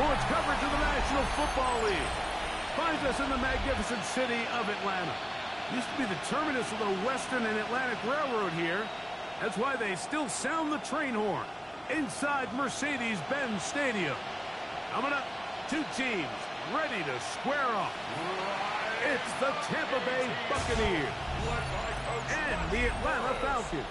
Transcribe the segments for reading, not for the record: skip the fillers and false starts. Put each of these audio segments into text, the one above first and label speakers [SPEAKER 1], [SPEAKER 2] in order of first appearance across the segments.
[SPEAKER 1] for its coverage of the National Football League. Finds us in the magnificent city of Atlanta. Used to be the terminus of the Western and Atlantic Railroad here. That's why they still sound the train horn inside Mercedes-Benz Stadium. Coming up, two teams ready to square off. It's the Tampa Bay Buccaneers and the Atlanta Falcons.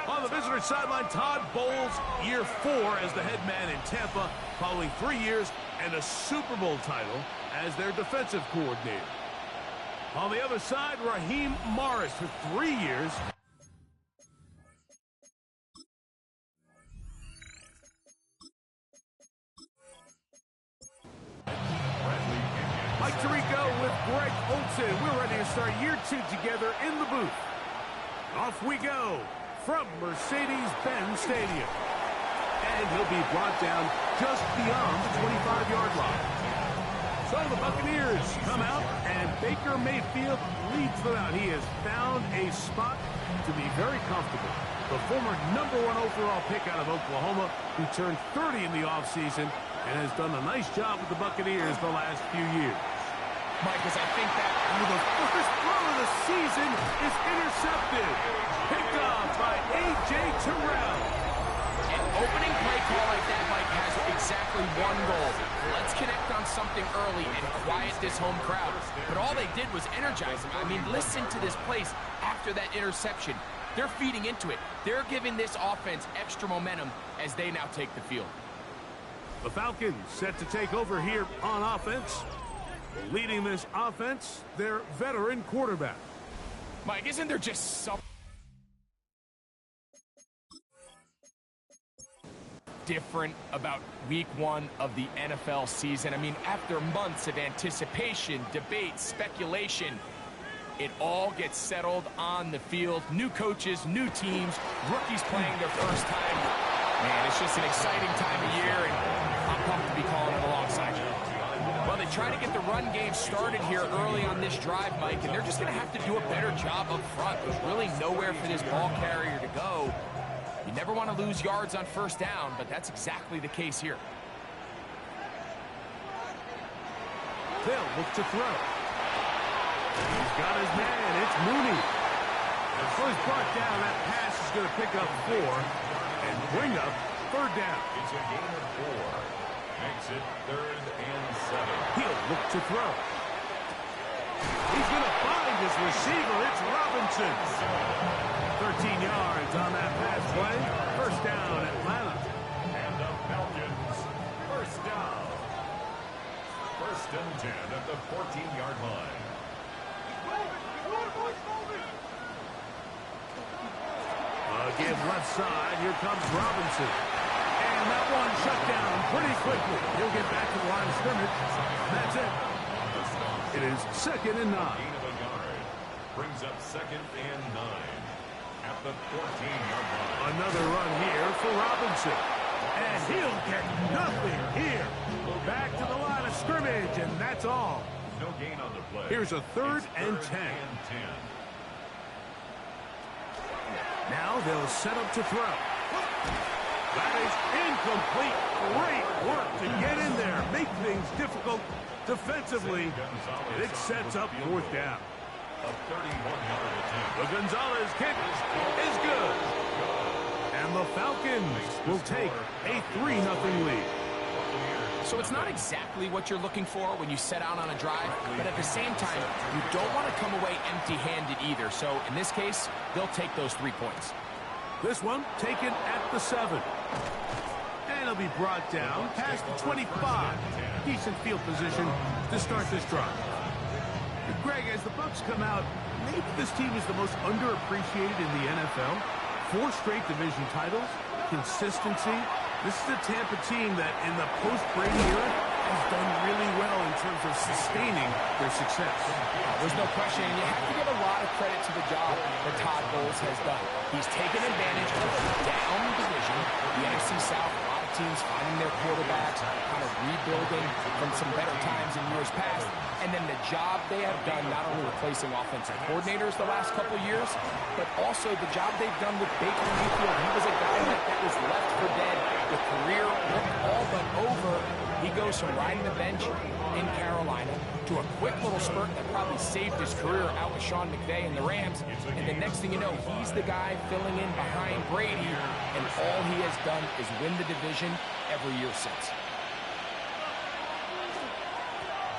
[SPEAKER 1] On the visitor sideline, Todd Bowles, year 4 as the head man in Tampa, following 3 years and a Super Bowl title as their defensive coordinator. On the other side, Raheem Morris for 3 years. Mike Tirico with Greg Olsen. We're ready to start year 2 together in the booth. Off we go from Mercedes-Benz Stadium. And he'll be brought down just beyond the 25-yard line. So the Buccaneers come out, and Baker Mayfield leads them out. He has found a spot to be very comfortable. The former #1 overall pick out of Oklahoma, who turned 30 in the offseason and has done a nice job with the Buccaneers the last few years.
[SPEAKER 2] Mike, as I think that
[SPEAKER 1] the first throw of the season is intercepted. Picked off by A.J. Terrell.
[SPEAKER 2] An opening play call like that, Mike, has exactly one goal. Let's connect on something early and quiet this home crowd. But all they did was energize them. I mean, listen to this place after that interception. They're feeding into it. They're giving this offense extra momentum as they now take the field.
[SPEAKER 1] The Falcons set to take over here on offense. Leading this offense, their veteran quarterback.
[SPEAKER 2] Mike, isn't there just something different about week 1 of the NFL season? I mean, after months of anticipation, debate, speculation, it all gets settled on the field. New coaches, new teams, rookies playing their first time. Man, it's just an exciting time of year, and I'm pumped to be calling it alongside you. Well, they try to get the run game started here early on this drive, Mike, and they're just going to have to do a better job up front. There's really nowhere for this ball carrier to go. You never want to lose yards on first down, but that's exactly the case here.
[SPEAKER 1] They'll look to throw. He's got his man. It's Mooney. So he's brought down. That pass is going to pick up 4 and bring up 3rd down.
[SPEAKER 3] It's a gain of 4. Makes it 3rd and 7.
[SPEAKER 1] He'll look to throw. He's going to find his receiver. It's Robinson. 13 yards on that pass play. First down, Atlanta.
[SPEAKER 3] And the Falcons, first down. 1st and 10 at the 14-yard line.
[SPEAKER 1] Again, left side. Here comes Robinson. And that one shut down pretty quickly. He'll get back to the line of scrimmage. That's it. It is 2nd and 9.
[SPEAKER 3] Gain of a yard. Brings up 2nd and 9 at the 14-yard line.
[SPEAKER 1] Another run here for Robinson. And he'll get nothing here. Back to the line of scrimmage, and that's all.
[SPEAKER 3] No gain on the play.
[SPEAKER 1] Here's a 3rd and 10. Now they'll set up to throw. That is incomplete. Great work to get in there. Make things difficult defensively. And it sets up 4th down.
[SPEAKER 3] A 31-yard attempt.
[SPEAKER 1] The Gonzalez kick is good. And the Falcons will take a 3-0 lead.
[SPEAKER 2] So it's not exactly what you're looking for when you set out on a drive, but at the same time, you don't want to come away empty-handed either. So in this case, they'll take those 3 points.
[SPEAKER 1] This one taken at the 7. And it'll be brought down past the 25. Decent field position to start this drive. Greg, as the Bucs come out, maybe this team is the most underappreciated in the NFL. 4 straight division titles, consistency. This is a Tampa team that in the post-Brady era has done really well in terms of sustaining their success.
[SPEAKER 2] There's no question, and you have to give a lot of credit to the job that Todd Bowles has done. He's taken advantage of the down division, the NFC South, a lot of teams finding their quarterbacks, kind of rebuilding from some better times in years past, and then the job they have done not only replacing offensive coordinators the last couple of years, but also the job they've done with Baker Mayfield. He was a guy that was left for dead. The career looked all but goes from riding the bench in Carolina to a quick little spurt that probably saved his career out with Sean McVay and the Rams. And the next thing you know, he's the guy filling in behind Brady, and all he has done is win the division every year since.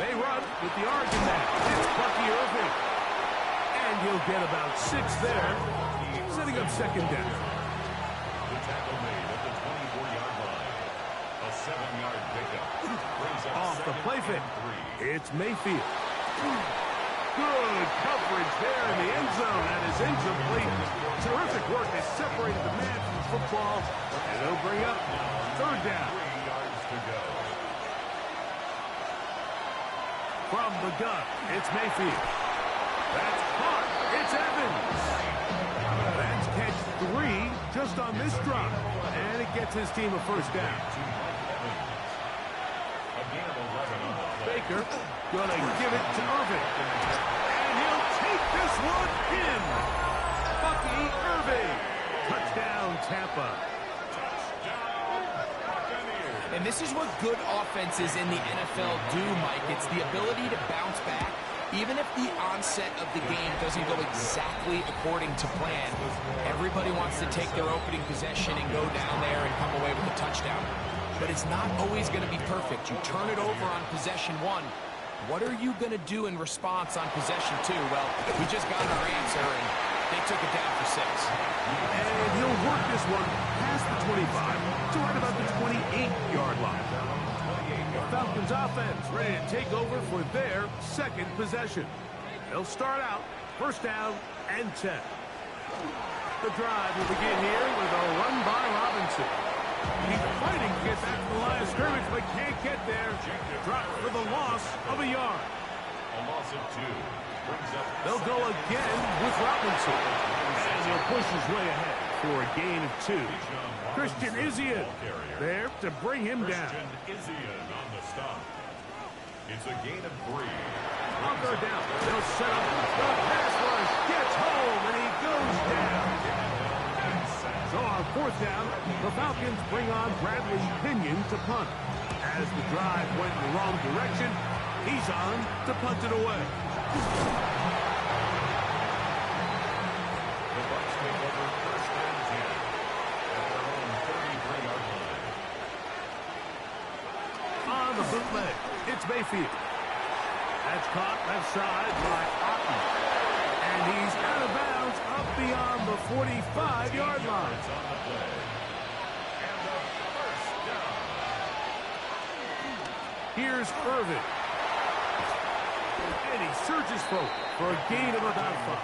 [SPEAKER 1] They run with the Oregon man. It's Bucky Irving. And he'll get about 6 there, setting up second down.
[SPEAKER 3] The tackle made at the 24-yard line. A 7-yard pickup. Brings up
[SPEAKER 1] Off the play fake. It's Mayfield. Good coverage there in the end zone. That is incomplete. Terrific work. They separated the man from the football. And they'll bring up third down.
[SPEAKER 3] 3 yards to go.
[SPEAKER 1] From the gun, it's Mayfield. That's caught. It's Evans. That's catch 3 just on this drop. And it gets his team a first down. Baker gonna give it to Irving. And he'll take this one in. Bucky Irving. Touchdown, Tampa.
[SPEAKER 2] And this is what good offenses in the NFL do, Mike. It's the ability to bounce back, even if the onset of the game doesn't go exactly according to plan. Everybody wants to take their opening possession and go down there and come away with a touchdown. But it's not always going to be perfect. You turn it over on possession 1. What are you going to do in response on possession 2? Well, we just got our answer, and they took it down for 6.
[SPEAKER 1] And he'll work this one past the 25 to right about the 28-yard line. The Falcons offense ready to take over for their second possession. They'll start out first down and 10. The drive will begin here with a run by Robinson. He's fighting to get back to the line of scrimmage, but can't get there. Dropped for the loss of a yard.
[SPEAKER 3] A loss of 2.
[SPEAKER 1] They'll go again with Robinson. And he'll push his way ahead for a gain of 2. Christian Izien there to bring him down.
[SPEAKER 3] Christian Izien on the stop. It's a gain of 3.
[SPEAKER 1] On third down, they'll set up. The pass rush gets home, and he goes down. So on fourth down, the Falcons bring on Bradley Pinion to punt. As the drive went in the wrong direction, he's on to punt it away.
[SPEAKER 3] The Bucs take over first and 10 at their own 33-yard line.
[SPEAKER 1] On the bootleg, it's Mayfield. That's caught left side by Otten. And he's out of bounds up beyond the 45-yard line.
[SPEAKER 3] It's on the play. And the first down.
[SPEAKER 1] Here's Irvin. And he surges forward for a gain of about 5.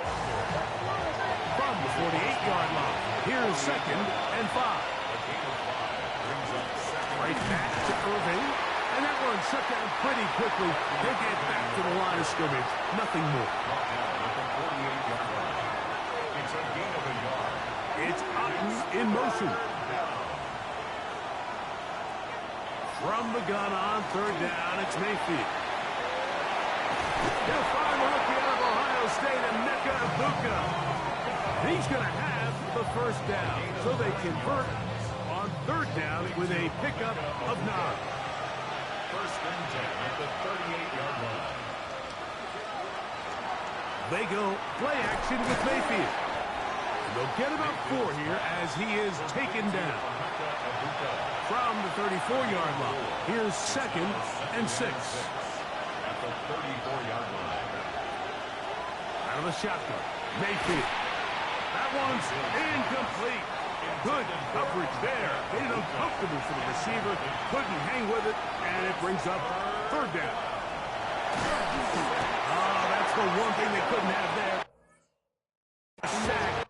[SPEAKER 1] From the 48-yard line, here's second and 5.
[SPEAKER 3] A gain of 5 brings up second.
[SPEAKER 1] Right back to Irving. And that one shut down pretty quickly. They get back to the line of scrimmage. Nothing more.
[SPEAKER 3] Brought down at the 48-yard line. It's a gain of a yard.
[SPEAKER 1] It's Otten in motion. From the gun on third down, it's Mayfield. They'll find the rookie out of Ohio State, Emeka Egbuka. He's going to have the first down, so they convert on third down with a pickup of 9.
[SPEAKER 3] First and 10 at the 38-yard line.
[SPEAKER 1] They go play action with Mayfield. They'll get about 4 here as he is taken down. From the 34-yard line, here's second and 6.
[SPEAKER 3] At the 34-yard line.
[SPEAKER 1] Out of the shotgun, Mayfield. That one's incomplete. Good coverage there. Made it uncomfortable for the receiver. Couldn't hang with it, and it brings up third down. Oh, that's the one thing they couldn't have there. Sack.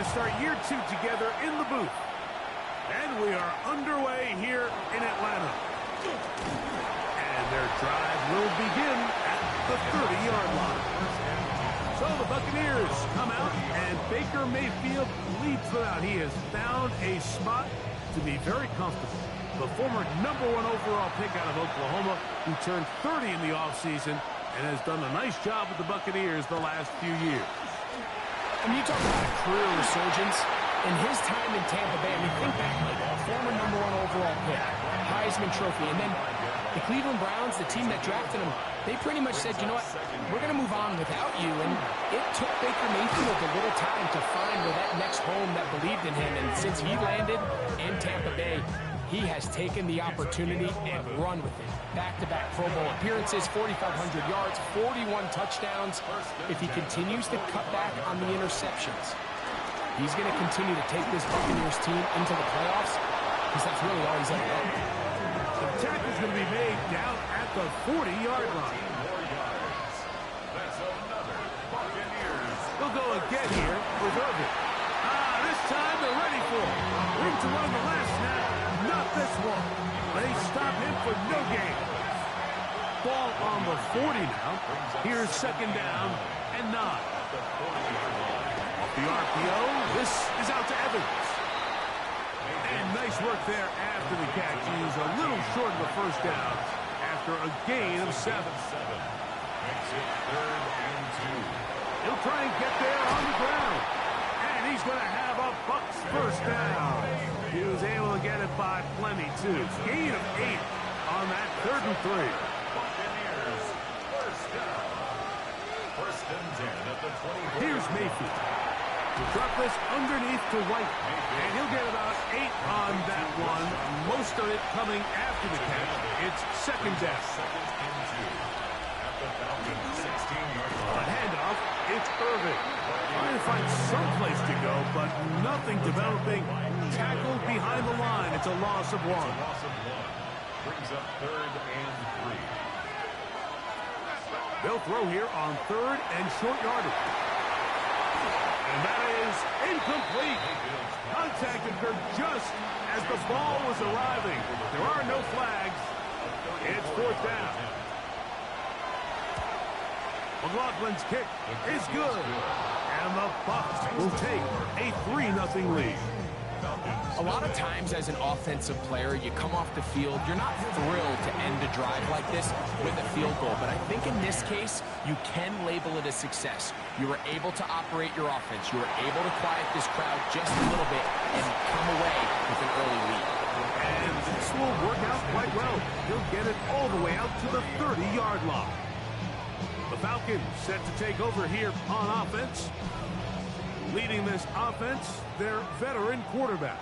[SPEAKER 1] start year 2 together in the booth. And we are underway here in Atlanta. And their drive will begin at the 30-yard line. So the Buccaneers come out, and Baker Mayfield leads them out. He has found a spot to be very comfortable. The former #1 overall pick out of Oklahoma, who turned 30 in the offseason and has done a nice job with the Buccaneers the last few years.
[SPEAKER 4] I mean, you talk about a career resurgence. In his time in Tampa Bay, I mean, think back, like a former #1 overall pick, Heisman Trophy, and then the Cleveland Browns, the team that drafted him, they pretty much said, you know what, we're going to move on without you. And it took Baker Mayfield a little time to find where that next home that believed in him. And since he landed in Tampa Bay, he has taken the opportunity and run with it. Back-to-back Pro Bowl appearances, 4,500 yards, 41 touchdowns. If he continues to cut back on the interceptions, he's going to continue to take this Buccaneers team into the playoffs, because that's really all he's ever done.
[SPEAKER 1] The tackle is going to be made down at the 40-yard line.
[SPEAKER 3] That's another Buccaneers.
[SPEAKER 1] We'll go again here with Irvin. This time they're ready for it. Room to run the last snap. Not this one. They stop him for no gain. Ball on the 40 now. Here's second down and 9. Off the RPO, this is out to Evans. And nice work there after the catch. He's a little short of the first down after a gain of 7.
[SPEAKER 3] Makes it 3rd and 2.
[SPEAKER 1] He'll try and get there on the ground. And he's going to have a Bucs first down. He was able to get it by plenty, too. Gain of 8 on that 3rd and 3.
[SPEAKER 3] Buccaneers, first down. 1st and 10 at the 24.
[SPEAKER 1] Here's Mayfield. To drop this underneath to White. And he'll get about 8 on that one. Most of it coming after the catch. It's second down.
[SPEAKER 3] 2nd and 2. At the Falcons, 16-yard line.
[SPEAKER 1] A handoff. It's Irvin. Trying to find some place to go, but nothing developing. Tackled behind the line. It's a loss of 1.
[SPEAKER 3] Loss of 1. Brings up 3rd and 3.
[SPEAKER 1] They'll throw here on 3rd and short yardage. And that is incomplete. Contact occurred just as the ball was arriving. There are no flags. It's 4th down. McLaughlin's kick is good. And the Bucs will take a 3-0 lead.
[SPEAKER 2] A lot of times as an offensive player, you come off the field, you're not thrilled to end a drive like this with a field goal. But I think in this case, you can label it a success. You were able to operate your offense. You were able to quiet this crowd just a little bit and come away with an early lead.
[SPEAKER 1] And this will work out quite well. He'll get it all the way out to the 30-yard line. The Falcons set to take over here on offense. Leading this offense, their veteran quarterback.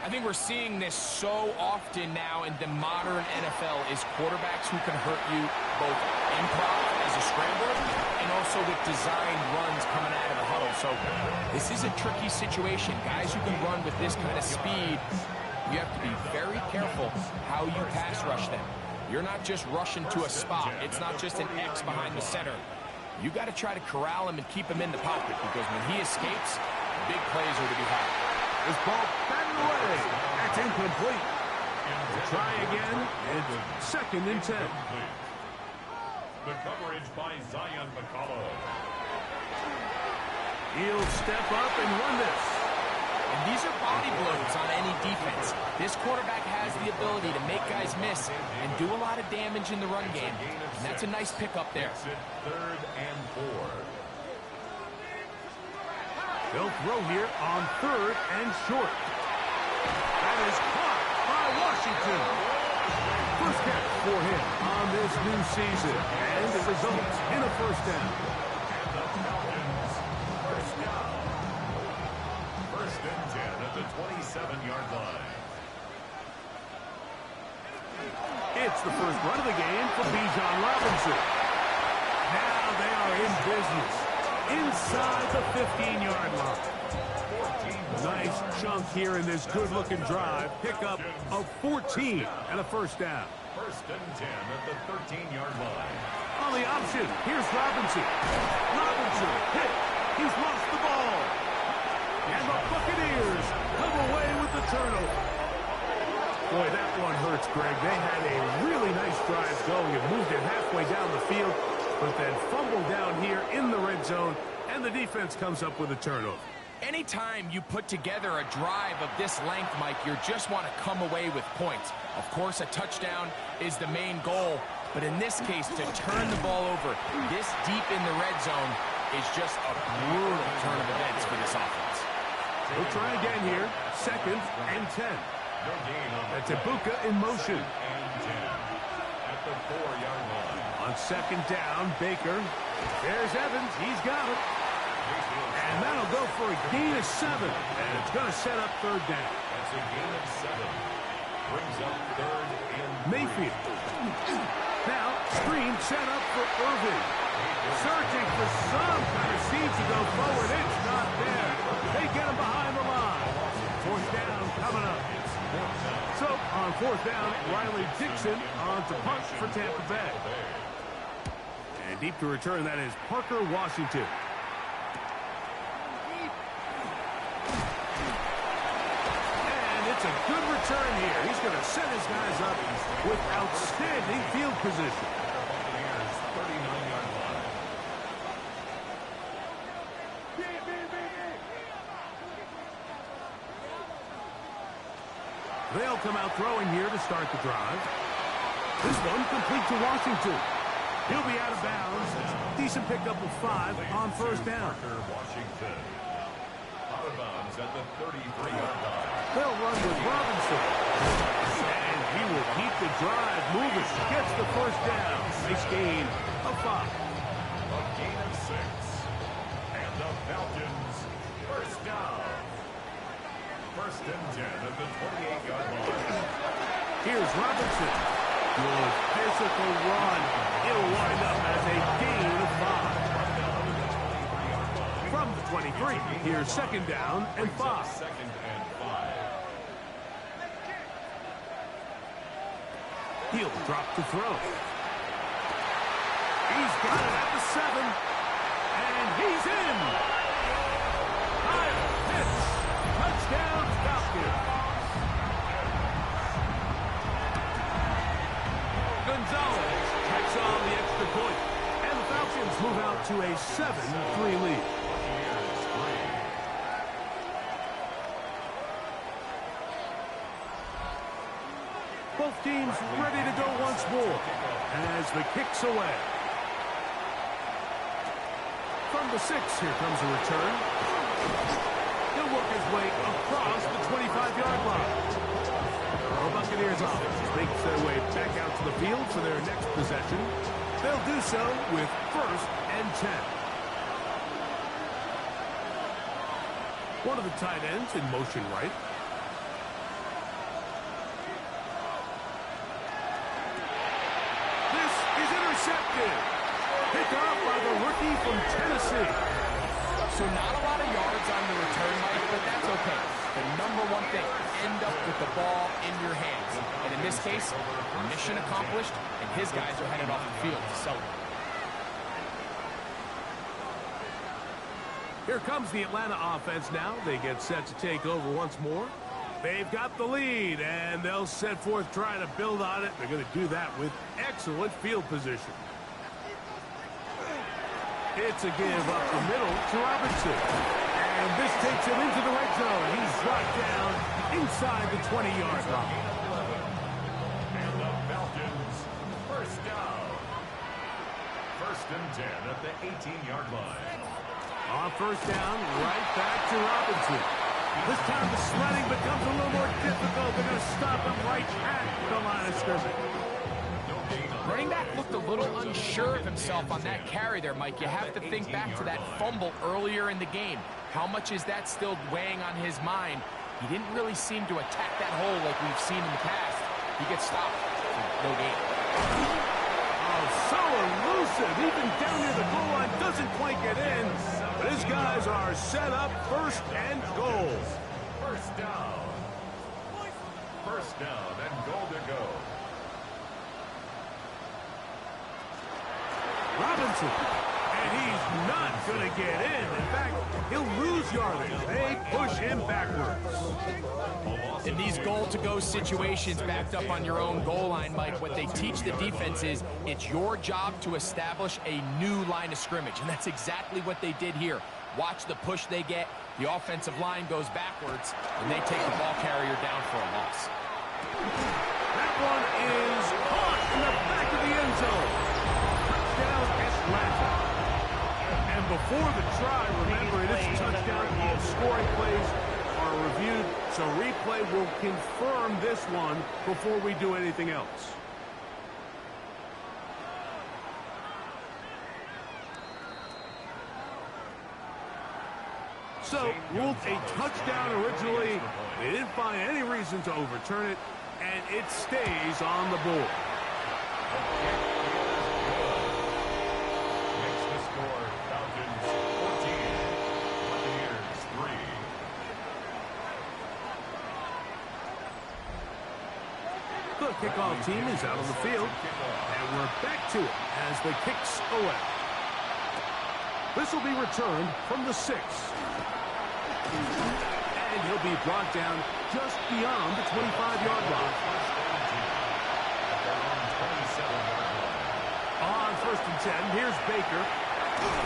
[SPEAKER 2] I think we're seeing this so often now in the modern NFL is quarterbacks who can hurt you both improv as a scrambler and also with designed runs coming out of the huddle. So this is a tricky situation. Guys who can run with this kind of speed, you have to be very careful how you pass rush them. You're not just rushing to a spot. It's not just an X behind the center. You got to try to corral him and keep him in the pocket, because when he escapes, big plays are to be had.
[SPEAKER 1] This ball batted away. That's incomplete. To try again, it's 2nd and 10.
[SPEAKER 3] The coverage by Zion McCullough.
[SPEAKER 1] He'll step up and run this.
[SPEAKER 2] And these are body blows on any defense. This quarterback has the ability to make guys miss and do a lot of damage in the run game. And that's a nice pickup there.
[SPEAKER 3] 3rd and 4.
[SPEAKER 1] They'll throw here on 3rd and short. That is caught by Washington. First catch for him on this new season. And it results in a first down.
[SPEAKER 3] And the Falcons, first down. 1st and 10 at the 27-yard line.
[SPEAKER 1] It's the first run of the game for Bijan Robinson. Now they are in business. Inside the 15-yard line. Nice chunk here in this good-looking drive. Pickup of 14 and a first down.
[SPEAKER 3] 1st and 10 at the 13-yard line.
[SPEAKER 1] On the option, here's Robinson. Robinson hit. He's lost the ball. nuts, Greg. They had a really nice drive going and moved it halfway down the field, but then fumbled down here in the red zone, and the defense comes up with a turnover.
[SPEAKER 2] Anytime you put together a drive of this length, Mike, you just want to come away with points. Of course, a touchdown is the main goal, but in this case, to turn the ball over this deep in the red zone is just a brutal turn of events for this offense.
[SPEAKER 1] We'll try again here. 2nd and 10. That's Ibuka in motion.
[SPEAKER 3] At the 4-yard line.
[SPEAKER 1] On 2nd down, Baker. There's Evans. He's got it. And that'll go for a gain of 7. And it's going to set up 3rd down.
[SPEAKER 3] That's a gain of 7. Brings up 3rd and 3.
[SPEAKER 1] Mayfield. Now, screen set up for Irvin. Searching for some kind of seed to go forward. It's not there. They get him behind the line. 4th down coming up. So, on 4th down, Riley Dixon on to punt for Tampa Bay. And deep to return, that is Parker Washington. And it's a good return here. He's going to set his guys up with outstanding field position.
[SPEAKER 3] 39-yard line.
[SPEAKER 1] They'll come out throwing here to start the drive. This one complete to Washington. He'll be out of bounds. Decent pickup of 5 on 1st down.
[SPEAKER 3] Washington. Out of bounds at the 33-yard line.
[SPEAKER 1] They'll run with Robinson. And he will keep the drive moving. Gets the 1st down. Nice gain of 5.
[SPEAKER 3] A gain of 6. And the Falcons, 1st down. 1st and 10 at the 28-yard line.
[SPEAKER 1] Here's Robinson. Good physical run. It'll wind up as a gain of 5. From the 23, here's 2nd down and 5.
[SPEAKER 3] 2nd and 5.
[SPEAKER 1] He'll drop to throw. He's got it at the 7. And he's in. Kyle Pitts. Touchdown, Falcons. Gonzalez checks on the extra point. And the Falcons move out to a 7-3 lead. Both teams ready to go once more as the kick's away. From the 6, here comes a return. He'll work his way across the 25-yard line. The Buccaneers offense makes their way back out to the field for their next possession. They'll do so with 1st and 10. One of the tight ends in motion right. This is intercepted. Picked off by the rookie from Tennessee.
[SPEAKER 2] So not a lot of yards on the return, Mike, but that's okay. The number one thing, end up with the ball in your hands. And in this case, mission accomplished, and his guys are headed off the field to celebrate.
[SPEAKER 1] Here comes the Atlanta offense now. They get set to take over once more. They've got the lead, and they'll set forth trying to build on it. They're going to do that with excellent field position. It's a give up the middle to Robinson. And this takes him into the red zone. He's brought down inside the 20-yard line.
[SPEAKER 3] And the Falcons, 1st down. 1st and 10 at the 18-yard line.
[SPEAKER 1] On 1st down, right back to Robinson. This time the sledding becomes a little more difficult. They're going to stop him right at the line of scrimmage.
[SPEAKER 2] Running back looked a little unsure of himself on that carry there, Mike. You have to think back to that fumble earlier in the game. How much is that still weighing on his mind? He didn't really seem to attack that hole like we've seen in the past. He gets stopped. No gain.
[SPEAKER 1] Oh, so elusive. Even down near the goal line, doesn't quite get in. But his guys are set up 1st and goal.
[SPEAKER 3] 1st down. 1st down and goal to go.
[SPEAKER 1] Robinson, and he's not going to get in. In fact, he'll lose yardage. They push him backwards.
[SPEAKER 3] A loss
[SPEAKER 2] In these goal-to-go situations backed up on your own goal line, Mike, what they teach the defense is it's your job to establish a new line of scrimmage, and that's exactly what they did here. Watch the push they get. The offensive line goes backwards, and they take the ball carrier down for a loss.
[SPEAKER 1] That one is caught in the back of the end zone. Touchdown, Atlanta. And before the try, remember, it is touchdown. All scoring plays are reviewed, so replay will confirm this one before we do anything else. So, ruled a touchdown originally. They didn't find any reason to overturn it, and it stays on the board.
[SPEAKER 3] Makes the score Falcons 14, Buccaneers 3.
[SPEAKER 1] The kickoff team is out on the field, and we're back to it as the kicks away. This will be returned from the 6. And he'll be brought down just beyond the 25-yard line. On 1st and 10, here's Baker.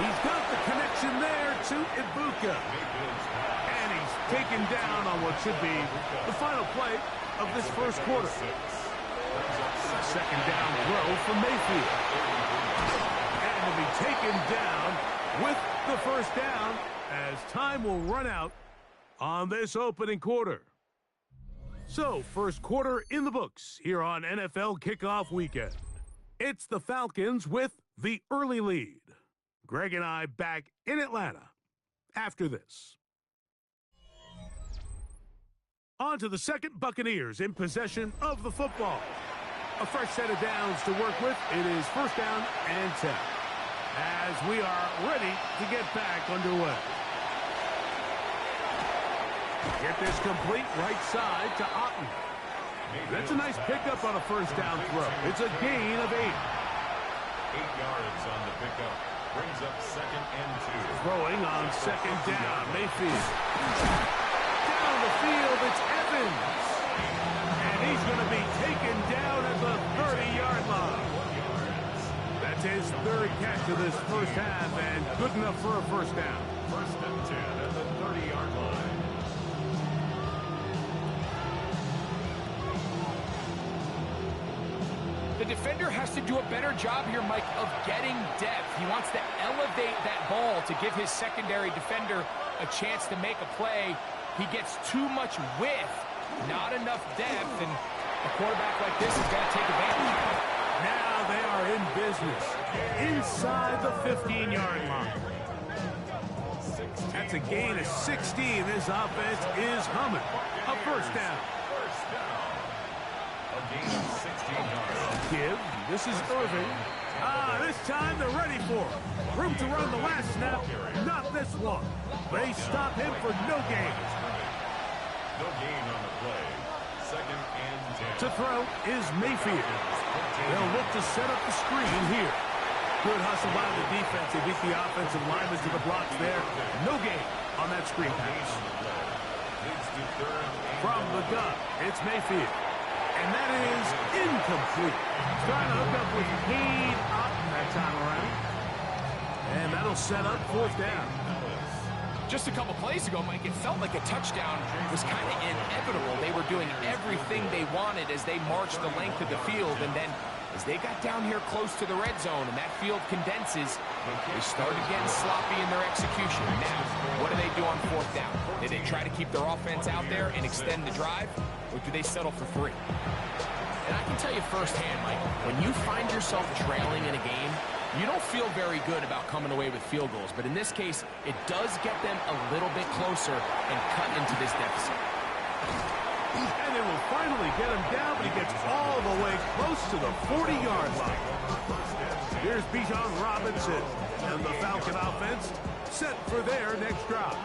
[SPEAKER 1] He's got the connection there to Ibuka. And he's taken down on what should be the final play of this first quarter. Second down throw for Mayfield. And he'll be taken down with the first down as time will run out on this opening quarter. So, first quarter in the books here on NFL Kickoff Weekend. It's the Falcons with the early lead. Greg and I back in Atlanta after this. On to the second, Buccaneers in possession of the football. A fresh set of downs to work with. It is first down and 10. As we are ready to get back underway. Get this complete right side to Otten. That's a nice pickup on a first down throw. It's a gain of 8.
[SPEAKER 3] 8 yards on the pickup. Brings up second and 2.
[SPEAKER 1] Throwing on second down. Mayfield. Down the field, it's Evans. And he's going to be taken down at the 30-yard line. That's his third catch of this first half, and good enough for a first down.
[SPEAKER 3] First and 10 at the 30-yard line.
[SPEAKER 2] The defender has to do a better job here, Mike, of getting depth. He wants to elevate that ball to give his secondary defender a chance to make a play. He gets too much width, not enough depth, and a quarterback like this is going to take advantage.
[SPEAKER 1] Now they are in business inside the 15-yard line. That's a gain of 16. This offense is humming. A first down.
[SPEAKER 3] A gain of 16 yards.
[SPEAKER 1] Give. This is Irving. This time they're ready for it. Room to run the last snap. Not this one. They stop him for no gain.
[SPEAKER 3] No gain on the play. Second and 10.
[SPEAKER 1] To throw is Mayfield. They'll look to set up the screen here. Good hustle by the defense. They beat the offensive linemen to the blocks there. No gain on that screen pass. From the gun, it's Mayfield. And that is incomplete. Trying to hook up with Cade Otten that time around. And that'll set up fourth down.
[SPEAKER 2] Just a couple plays ago, Mike, it felt like a touchdown was kind of inevitable. They were doing everything they wanted as they marched the length of the field. And then as they got down here close to the red zone and that field condenses, they started getting sloppy in their execution. Now, what do they do on fourth down? Do they try to keep their offense out there and extend the drive, or do they settle for 3? And I can tell you firsthand, Mike, when you find yourself trailing in a game, you don't feel very good about coming away with field goals. But in this case, it does get them a little bit closer and cut into this deficit.
[SPEAKER 1] And they will finally get him down, but he gets all the way close to the 40-yard line. Here's Bijan Robinson and the Falcon offense set for their next drive.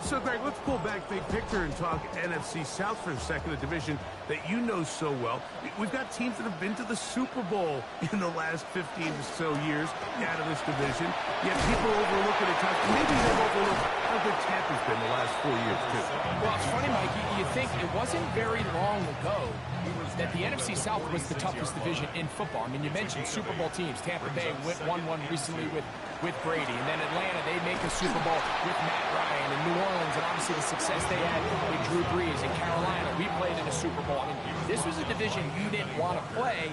[SPEAKER 1] So, Greg, let's pull back big picture and talk NFC South for a second, a division that you know so well. We've got teams that have been to the Super Bowl in the last 15 or so years out of this division. Yet people overlook it at times. Maybe they've overlooked how good Tampa's been the last 4 years, too.
[SPEAKER 2] Well, it's funny, Mike.
[SPEAKER 4] you think it wasn't very long ago that the NFC South was the toughest division in football. I mean, you mentioned Super Bowl teams. Tampa Bay won one recently with Brady. And then Atlanta, they make a Super Bowl with Matt Ryan. And New Orleans, and obviously the success they had with Drew Brees. And Carolina, we played in a Super Bowl. I mean, this was a division you didn't want to play.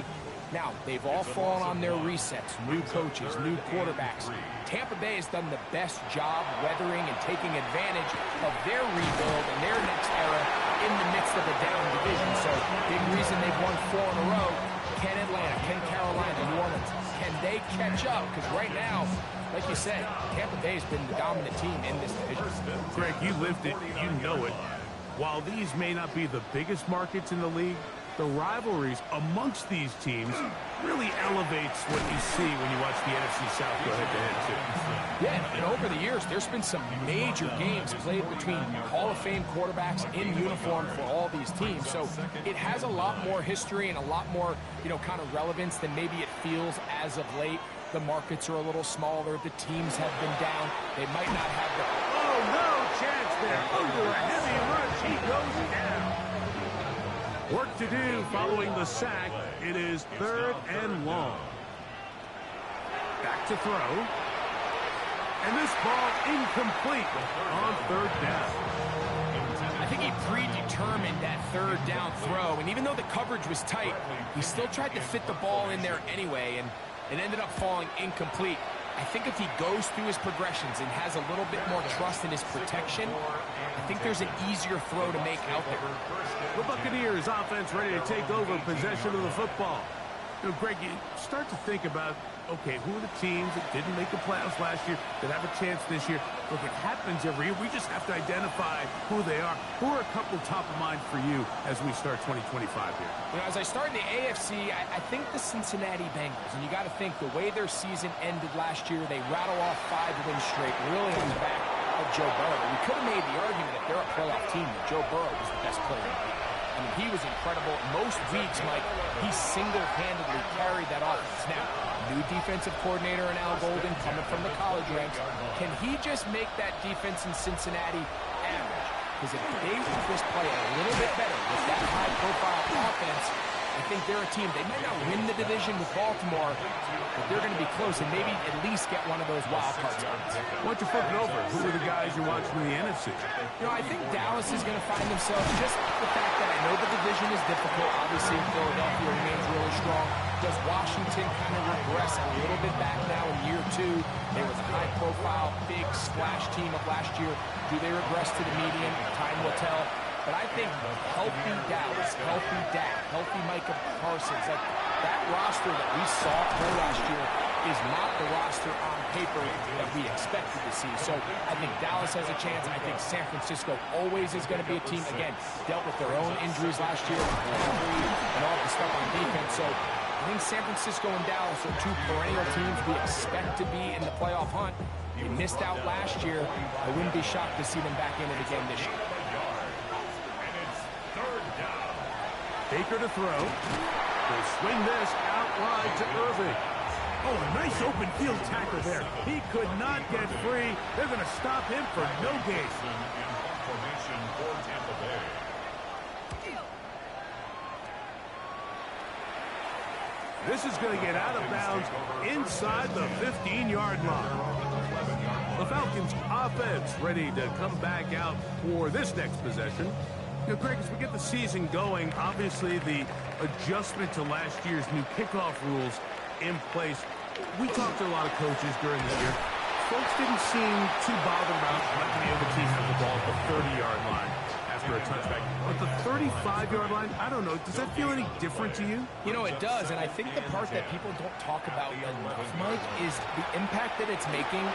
[SPEAKER 4] Now, they've all fallen on their resets, new coaches, new quarterbacks. Tampa Bay has done the best job weathering and taking advantage of their rebuild and their next era in the midst of a down division. So, big reason they've won 4 in a row. Can Atlanta, can Carolina, New Orleans, can they catch up? Because right now, like you said, Tampa Bay has been the dominant team in this division.
[SPEAKER 1] Greg, you lived it, you know it. While these may not be the biggest markets in the league, the rivalries amongst these teams really elevates what you see when you watch the NFC South go head-to-head, too.
[SPEAKER 4] Yeah, and over the years, there's been some major games played between Hall of Fame quarterbacks in uniform for all these teams. So it has a lot more history and a lot more, kind of relevance than maybe it feels as of late. The markets are a little smaller. The teams have been down. They might not have the...
[SPEAKER 1] Oh, no chance there. Under a heavy rush, he goes down. Work to do following the sack. It is 3rd and long. Back to throw. And this ball incomplete on 3rd down.
[SPEAKER 4] I think he predetermined that 3rd down throw, and even though the coverage was tight, he still tried to fit the ball in there anyway, and it ended up falling incomplete. I think if he goes through his progressions and has a little bit more trust in his protection, I think there's an easier throw to make out there.
[SPEAKER 1] The Buccaneers offense ready to take over possession of the football. Greg, you start to think about, okay, who are the teams that didn't make the playoffs last year that have a chance this year? Look, it happens every year. We just have to identify who they are. Who are a couple top of mind for you as we start 2025 here?
[SPEAKER 4] As I start in the AFC, I think the Cincinnati Bengals. And you got to think the way their season ended last year, they rattle off 5 wins straight, really on the back of Joe Burrow. We could have made the argument if they're a playoff team that Joe Burrow was the best player in the league. I mean, he was incredible. Most weeks, Mike, he single-handedly carried that offense. Now, new defensive coordinator in Al Golden coming from the college ranks. Can he just make that defense in Cincinnati average? Because if they would just play a little bit better with that high-profile offense, I think they're a team. They might not win the division with Baltimore, but they're going to be close and maybe at least get one of those wild card spots.
[SPEAKER 1] Why don't you flip it over? Who are the guys you're watching in the NFC?
[SPEAKER 4] I think Dallas is going to find themselves, just the fact that I know the division is difficult. Obviously, Philadelphia remains really strong. Does Washington kind of regress a little bit back now in year 2? They were the high-profile, big splash team of last year. Do they regress to the median? Time will tell. But I think healthy Dallas, healthy Dak, healthy Micah Parsons, like that roster that we saw play last year is not the roster on paper that we expected to see. So I think Dallas has a chance. I think San Francisco always is going to be a team, again, dealt with their own injuries last year and all the stuff on defense. So I think San Francisco and Dallas are 2 perennial teams we expect to be in the playoff hunt. They missed out last year. I wouldn't be shocked to see them back in it again this year.
[SPEAKER 1] Baker to throw. They'll swing this out wide to Irving. Oh, a nice open field tackle there. He could not get free. They're going to stop him for no gain. This is going to get out of bounds inside the 15-yard line. The Falcons offense ready to come back out for this next possession. Greg, as we get the season going, obviously the adjustment to last year's new kickoff rules in place. We talked to a lot of coaches during the year. Folks didn't seem too bothered about letting the other team have the ball at the 30-yard line after a touchback. But the 35-yard line, I don't know, does that feel any different to you?
[SPEAKER 4] It does, and I think the part that people don't talk about enough, Mike, is the impact that it's making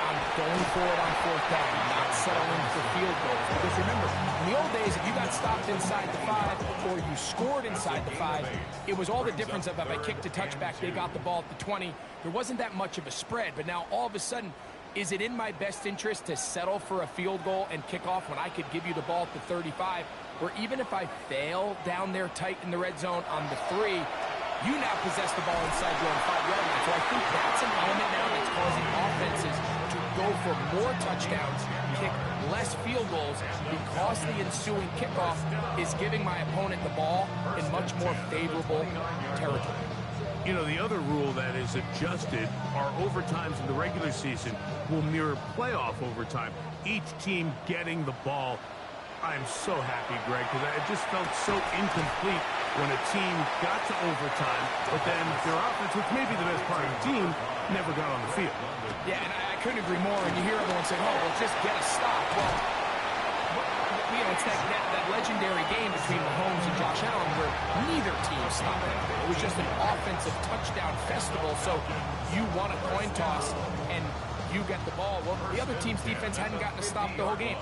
[SPEAKER 4] on going forward on 4th down, not settling for field goals. Because remember, in the old days, if you got stopped inside the 5 or you scored inside the 5, it was all the difference of if I kicked a touchback, they got the ball at the 20. There wasn't that much of a spread, but now all of a sudden, is it in my best interest to settle for a field goal and kick off when I could give you the ball at the 35? Or even if I fail down there tight in the red zone on the 3, you now possess the ball inside your own 5-yard line. So I think that's an element now that's causing offenses to go for more touchdowns,
[SPEAKER 2] kick less field goals because the ensuing kickoff is giving my opponent the ball in much more favorable territory.
[SPEAKER 1] You know, the other rule that is adjusted are overtimes in the regular season will mirror playoff overtime, each team getting the ball. I'm so happy, Greg, because it just felt so incomplete when a team got to overtime, but then their offense, which may be the best part of the team, never got on the field.
[SPEAKER 2] Yeah, and I couldn't agree more. And you hear everyone say, oh, well, just get a stop. Well, you know, it's that legendary game between Mahomes and Josh Allen where neither team stopped it. It was just an offensive touchdown festival, so you won a coin toss and you get the ball. Well, the other team's defense hadn't gotten a stop the whole game.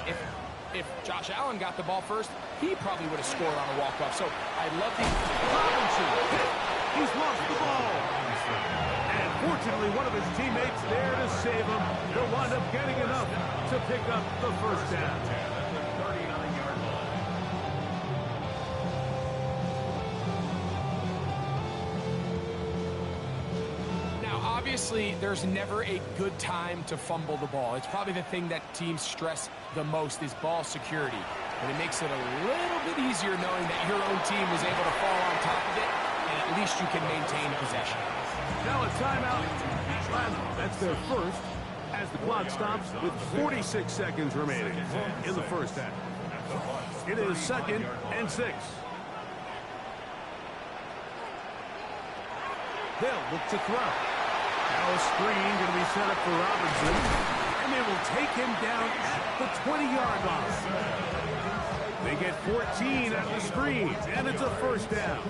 [SPEAKER 2] If Josh Allen got the ball first, he probably would have scored on a walk-off. So I love the
[SPEAKER 1] Robinson hit. He's lost the ball. And fortunately, one of his teammates there to save him. He'll wind up getting enough to pick up the first down.
[SPEAKER 2] Obviously, there's never a good time to fumble the ball. It's probably the thing that teams stress the most is ball security. And it makes it a little bit easier knowing that your own team was able to fall on top of it, and at least you can maintain possession.
[SPEAKER 1] Now a timeout. That's their first as the clock stops with 46 seconds remaining in the first half. It is 2nd and 6. They'll look to throw. Now a screen going to be set up for Robinson, and they will take him down at the 20-yard line. They get 14 out of the screen, and it's a first down.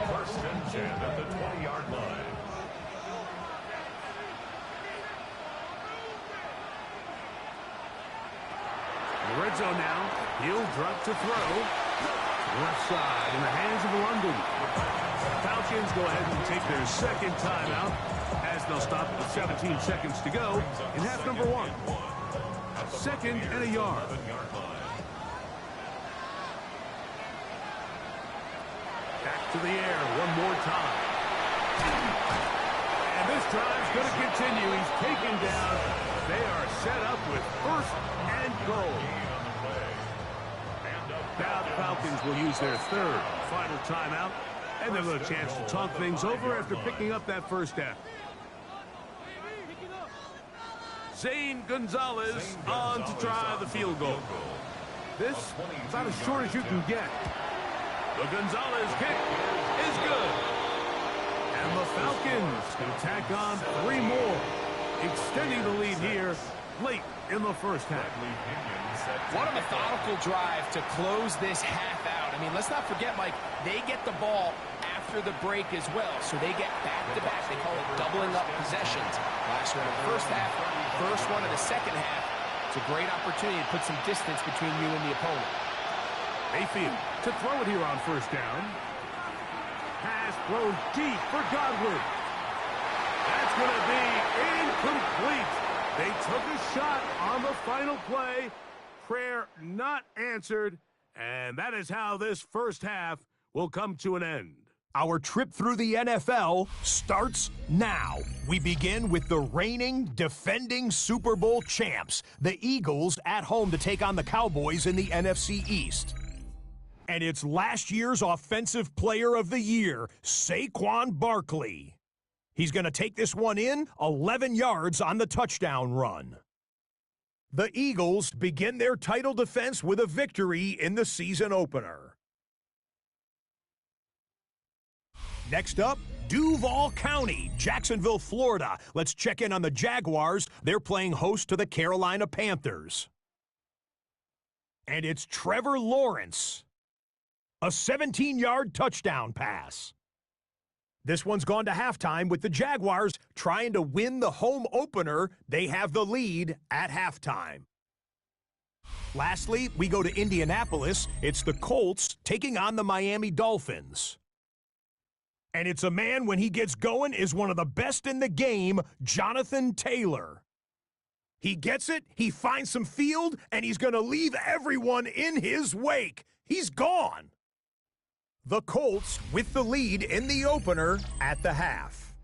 [SPEAKER 3] First and 10 at the 20-yard line.
[SPEAKER 1] The red zone now. He'll drop to throw. Left side in the hands of London. Falcons go ahead and take their second timeout as they'll stop with 17 seconds to go in half number 1. 2nd and a yard. Back to the air one more time. And this drive's going to continue. He's taken down. They are set up with 1st and goal. Now the Falcons will use their third final timeout, and they'll have a chance to talk things over after picking up that first down. Zane Gonzalez on to try the field goal. This about as short as you can get. The Gonzalez kick is good. And the Falcons can tack on 3 more, extending the lead here late in the first half.
[SPEAKER 2] What a methodical drive to close this half out. I mean, let's not forget, Mike, they get the ball after the break as well, so they get back-to-back. They call it doubling up possessions. Last one in the first half, first one in the second half. It's a great opportunity to put some distance between you and the opponent.
[SPEAKER 1] Mayfield to throw it here on first down. Pass thrown deep for Godwin. That's going to be incomplete. They took a shot on the final play. Prayer not answered, and that is how this first half will come to an end.
[SPEAKER 5] Our trip through the NFL starts now. We begin with the reigning, defending Super Bowl champs, the Eagles, at home to take on the Cowboys in the NFC East. And it's last year's Offensive Player of the Year, Saquon Barkley. He's going to take this one in 11 yards on the touchdown run. The Eagles begin their title defense with a victory in the season opener. Next up, Duval County, Jacksonville, Florida. Let's check in on the Jaguars. They're playing host to the Carolina Panthers. And it's Trevor Lawrence. A 17-yard touchdown pass. This one's gone to halftime with the Jaguars trying to win the home opener. They have the lead at halftime. Lastly, we go to Indianapolis. It's the Colts taking on the Miami Dolphins. And it's a man, when he gets going, is one of the best in the game, Jonathan Taylor. He gets it, he finds some field, and he's going to leave everyone in his wake. He's gone. The Colts with the lead in the opener at the half.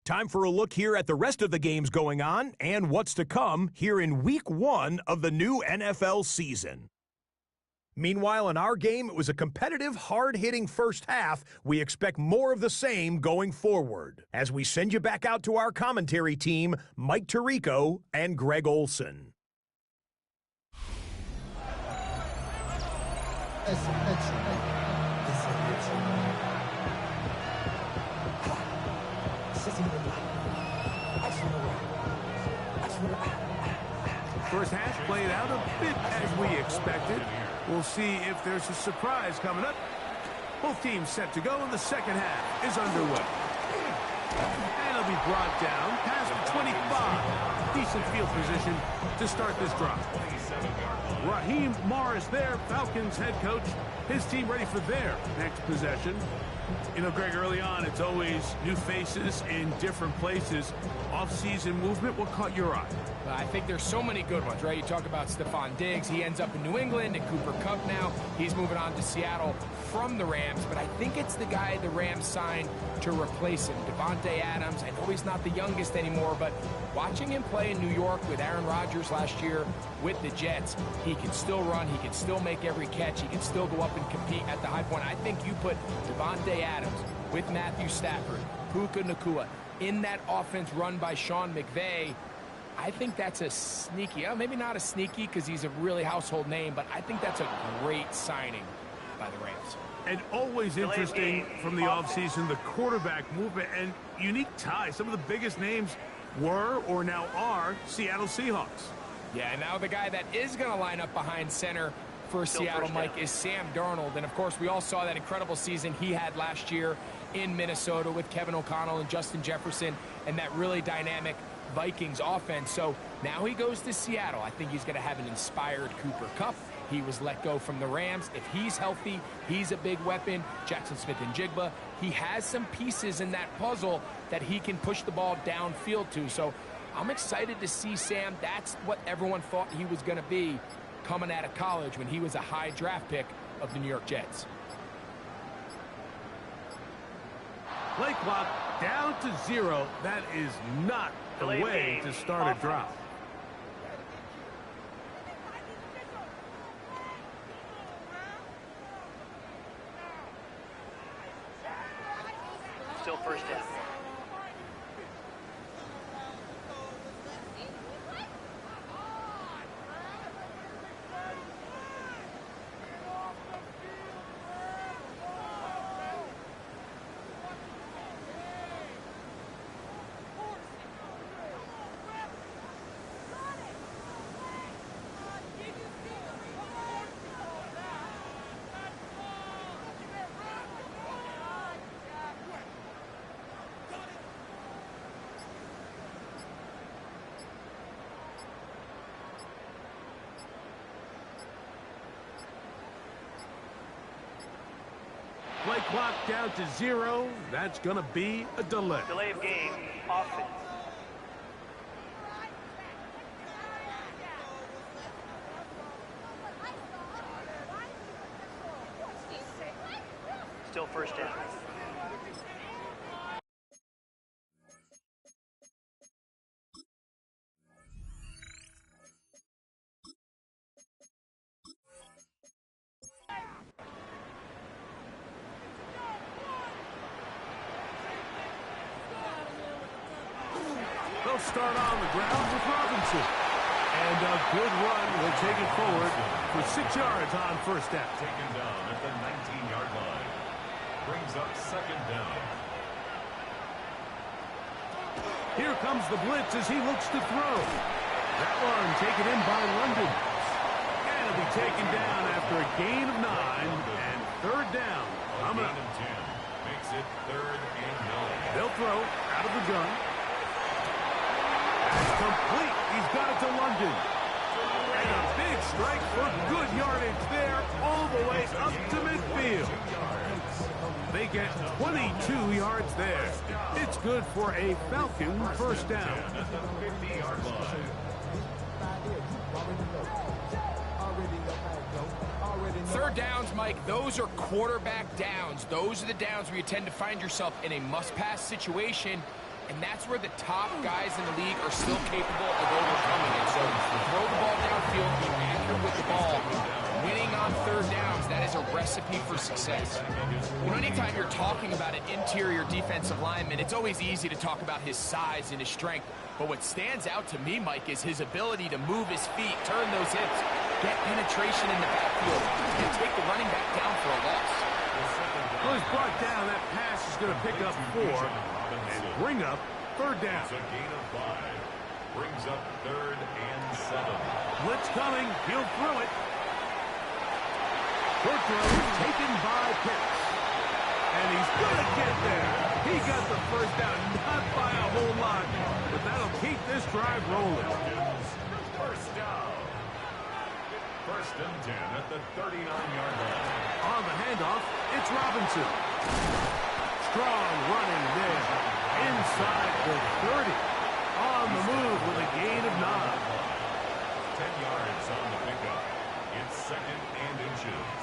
[SPEAKER 5] Time for a look here at the rest of the games going on and what's to come here in Week 1 of the new NFL season. Meanwhile, in our game, it was a competitive, hard-hitting first half. We expect more of the same going forward. As we send you back out to our commentary team, Mike Tirico and Greg Olson.
[SPEAKER 1] First half played out a bit as we expected. We'll see if there's a surprise coming up. Both teams set to go, and the second half is underway. And it'll be brought down past the 25. Decent field position to start this drive. Raheem Morris there, Falcons head coach. His team ready for their next possession. You know, Greg, early on, it's always new faces in different places. Off-season movement, what caught your eye?
[SPEAKER 2] Well, I think there's so many good ones, right? You talk about Stephon Diggs. He ends up in New England, and Cooper Kupp now. He's moving on to Seattle from the Rams, but I think it's the guy the Rams signed to replace him, Davante Adams. I know he's not the youngest anymore, but watching him play in New York with Aaron Rodgers last year with the Jets, he can still run, he can still make every catch, he can still go up and compete at the high point. I think you put Davante Adams with Matthew Stafford, Puka Nacua, in that offense run by Sean McVay. I think that's a sneaky, maybe not a sneaky because he's a really household name, but I think that's a great signing by the Rams.
[SPEAKER 1] And always interesting from the offseason, the quarterback movement and unique ties. Some of the biggest names were or now are Seattle Seahawks.
[SPEAKER 2] Yeah, and now the guy that is going to line up behind center for Seattle, Mike, is Sam Darnold. And, of course, we all saw that incredible season he had last year in Minnesota with Kevin O'Connell and Justin Jefferson and that really dynamic Vikings offense. So now he goes to Seattle. I think he's going to have an inspired Cooper Kupp. He was let go from the Rams. If he's healthy, he's a big weapon. Jackson Smith and Jigba. He has some pieces in that puzzle that he can push the ball downfield to. So I'm excited to see Sam. That's what everyone thought he was going to be coming out of college when he was a high draft pick of the New York Jets.
[SPEAKER 1] Play clock down to 0. That is not the way to start a drive.
[SPEAKER 6] Still first down.
[SPEAKER 1] Play clock down to 0. That's going to be a delay.
[SPEAKER 6] Delay of game, offense. Still first down.
[SPEAKER 1] They'll start on the ground with Robinson. And a good run will take it forward for 6 yards on first down.
[SPEAKER 3] Taken down at the 19-yard line. Brings up second down.
[SPEAKER 1] Here comes the blitz as he looks to throw. That one taken in by London. And it'll be taken down after a gain of 9 and third down. Coming up.
[SPEAKER 3] 10 makes it third and 9.
[SPEAKER 1] They'll throw out of the gun. Complete. He's got it to London. And a big strike for good yardage there all the way up to midfield. They get 22 yards there. It's good for a Falcon first down.
[SPEAKER 3] At the 50-yard line.
[SPEAKER 2] Third downs, Mike, those are quarterback downs. Those are the downs where you tend to find yourself in a must-pass situation. and that's where the top guys in the league are still capable of overcoming it. So throw the ball downfield, be accurate with the ball. Winning on third downs, that is a recipe for success. You know, anytime you're talking about an interior defensive lineman, it's always easy to talk about his size and his strength. But what stands out to me, Mike, is his ability to move his feet, turn those hips, get penetration in the backfield, and take the running back down for a loss.
[SPEAKER 1] Well, he's brought down. That pass is going to pick up 4 and bring up third down.
[SPEAKER 3] It's a gain of 5. Brings up 3rd and 7.
[SPEAKER 1] Blitz coming. He'll throw it. Short throw taken by Pitts. And he's going to get there. He got the first down, not by a whole lot, but that'll keep this drive rolling.
[SPEAKER 3] First down. 1st and 10 at the 39-yard line.
[SPEAKER 1] On the handoff, it's Robinson. Strong running there. Inside the 30. On the move with a gain of 9.
[SPEAKER 3] 10 yards on the pickup. It's 2nd and inches.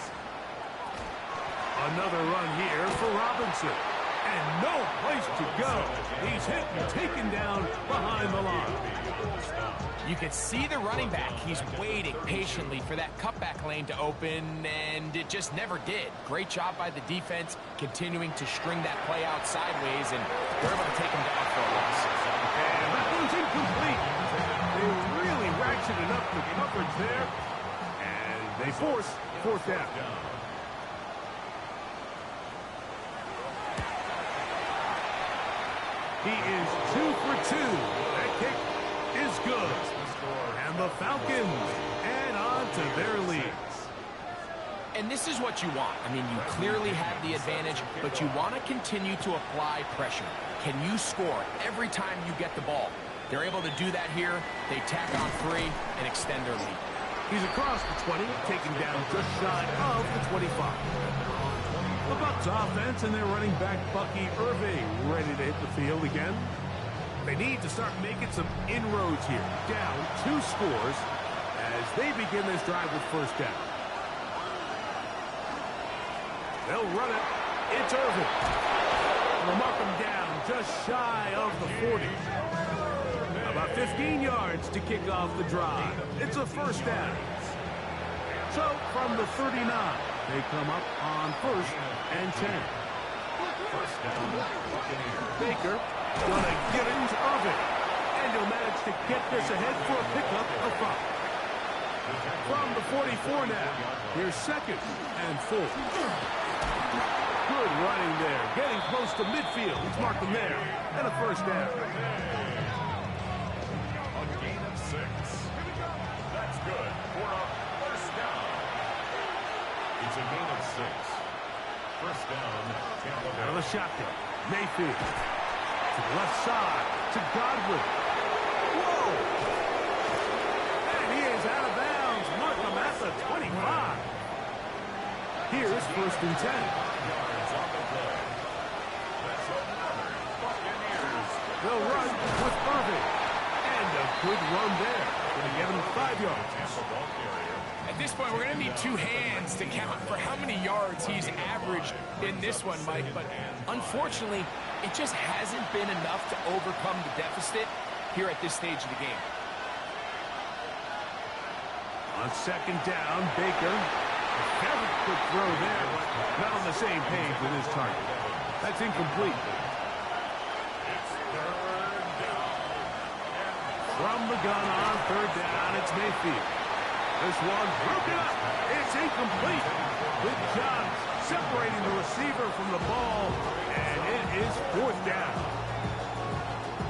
[SPEAKER 1] Another run here for Robinson. And no place to go. He's hit and taken down behind the line.
[SPEAKER 2] You can see the running back. He's waiting patiently for that cutback lane to open, and it just never did. Great job by the defense, continuing to string that play out sideways, and they're able to take him down for a loss.
[SPEAKER 1] And that one's incomplete. They really ratcheted up the coverage there, and they force 4th down. He is 2 for 2. That kick is good. And the Falcons add on to their lead.
[SPEAKER 2] And this is what you want. I mean, you clearly have the advantage, but you want to continue to apply pressure. Can you score every time you get the ball? They're able to do that here. They tack on 3 and extend their lead.
[SPEAKER 1] He's across the 20, taken down just shy of the 25. The Bucs offense and their running back Bucky Irving ready to hit the field again. They need to start making some inroads here. Down 2 scores as they begin this drive with 1st down. They'll run it. It's Irving. They'll mark him down just shy of the 40. About 15 yards to kick off the drive. It's a 1st down. So from the 39, they come up on 1st and 10.
[SPEAKER 3] 1st down, Buccaneers.
[SPEAKER 1] Baker gonna get it to Irving. And he'll manage to get this ahead for a pickup of 5. From the 44 now, here's 2nd and 4. Good running there. Getting close to midfield. He's marked him there. And a 1st down.
[SPEAKER 3] A gain of 6. That's good for a 1st down. It's a gain of 6. 1st down, Tampa Bay.
[SPEAKER 1] Out of the shotgun. Mayfield. To the left side. To Godwin. Whoa! And he is out of bounds. Mark him at the 25. Here's 1st and 10.
[SPEAKER 3] Yards on the play. That's another Buccaneers.
[SPEAKER 1] They'll run with Irving. And a good run there. Going to give him 5 yards.
[SPEAKER 3] Tampa ball carrier.
[SPEAKER 2] At this point, we're going to need 2 hands to count for how many yards he's averaged in this one, Mike. But unfortunately, it just hasn't been enough to overcome the deficit here at this stage of the game.
[SPEAKER 1] On 2nd down, Baker. Very good throw there, but not on the same page with his target. That's incomplete.
[SPEAKER 3] It's 3rd down.
[SPEAKER 1] From the gun on 3rd down, it's Mayfield. This one broken up. It's incomplete. Good job separating the receiver from the ball, and it is 4th down.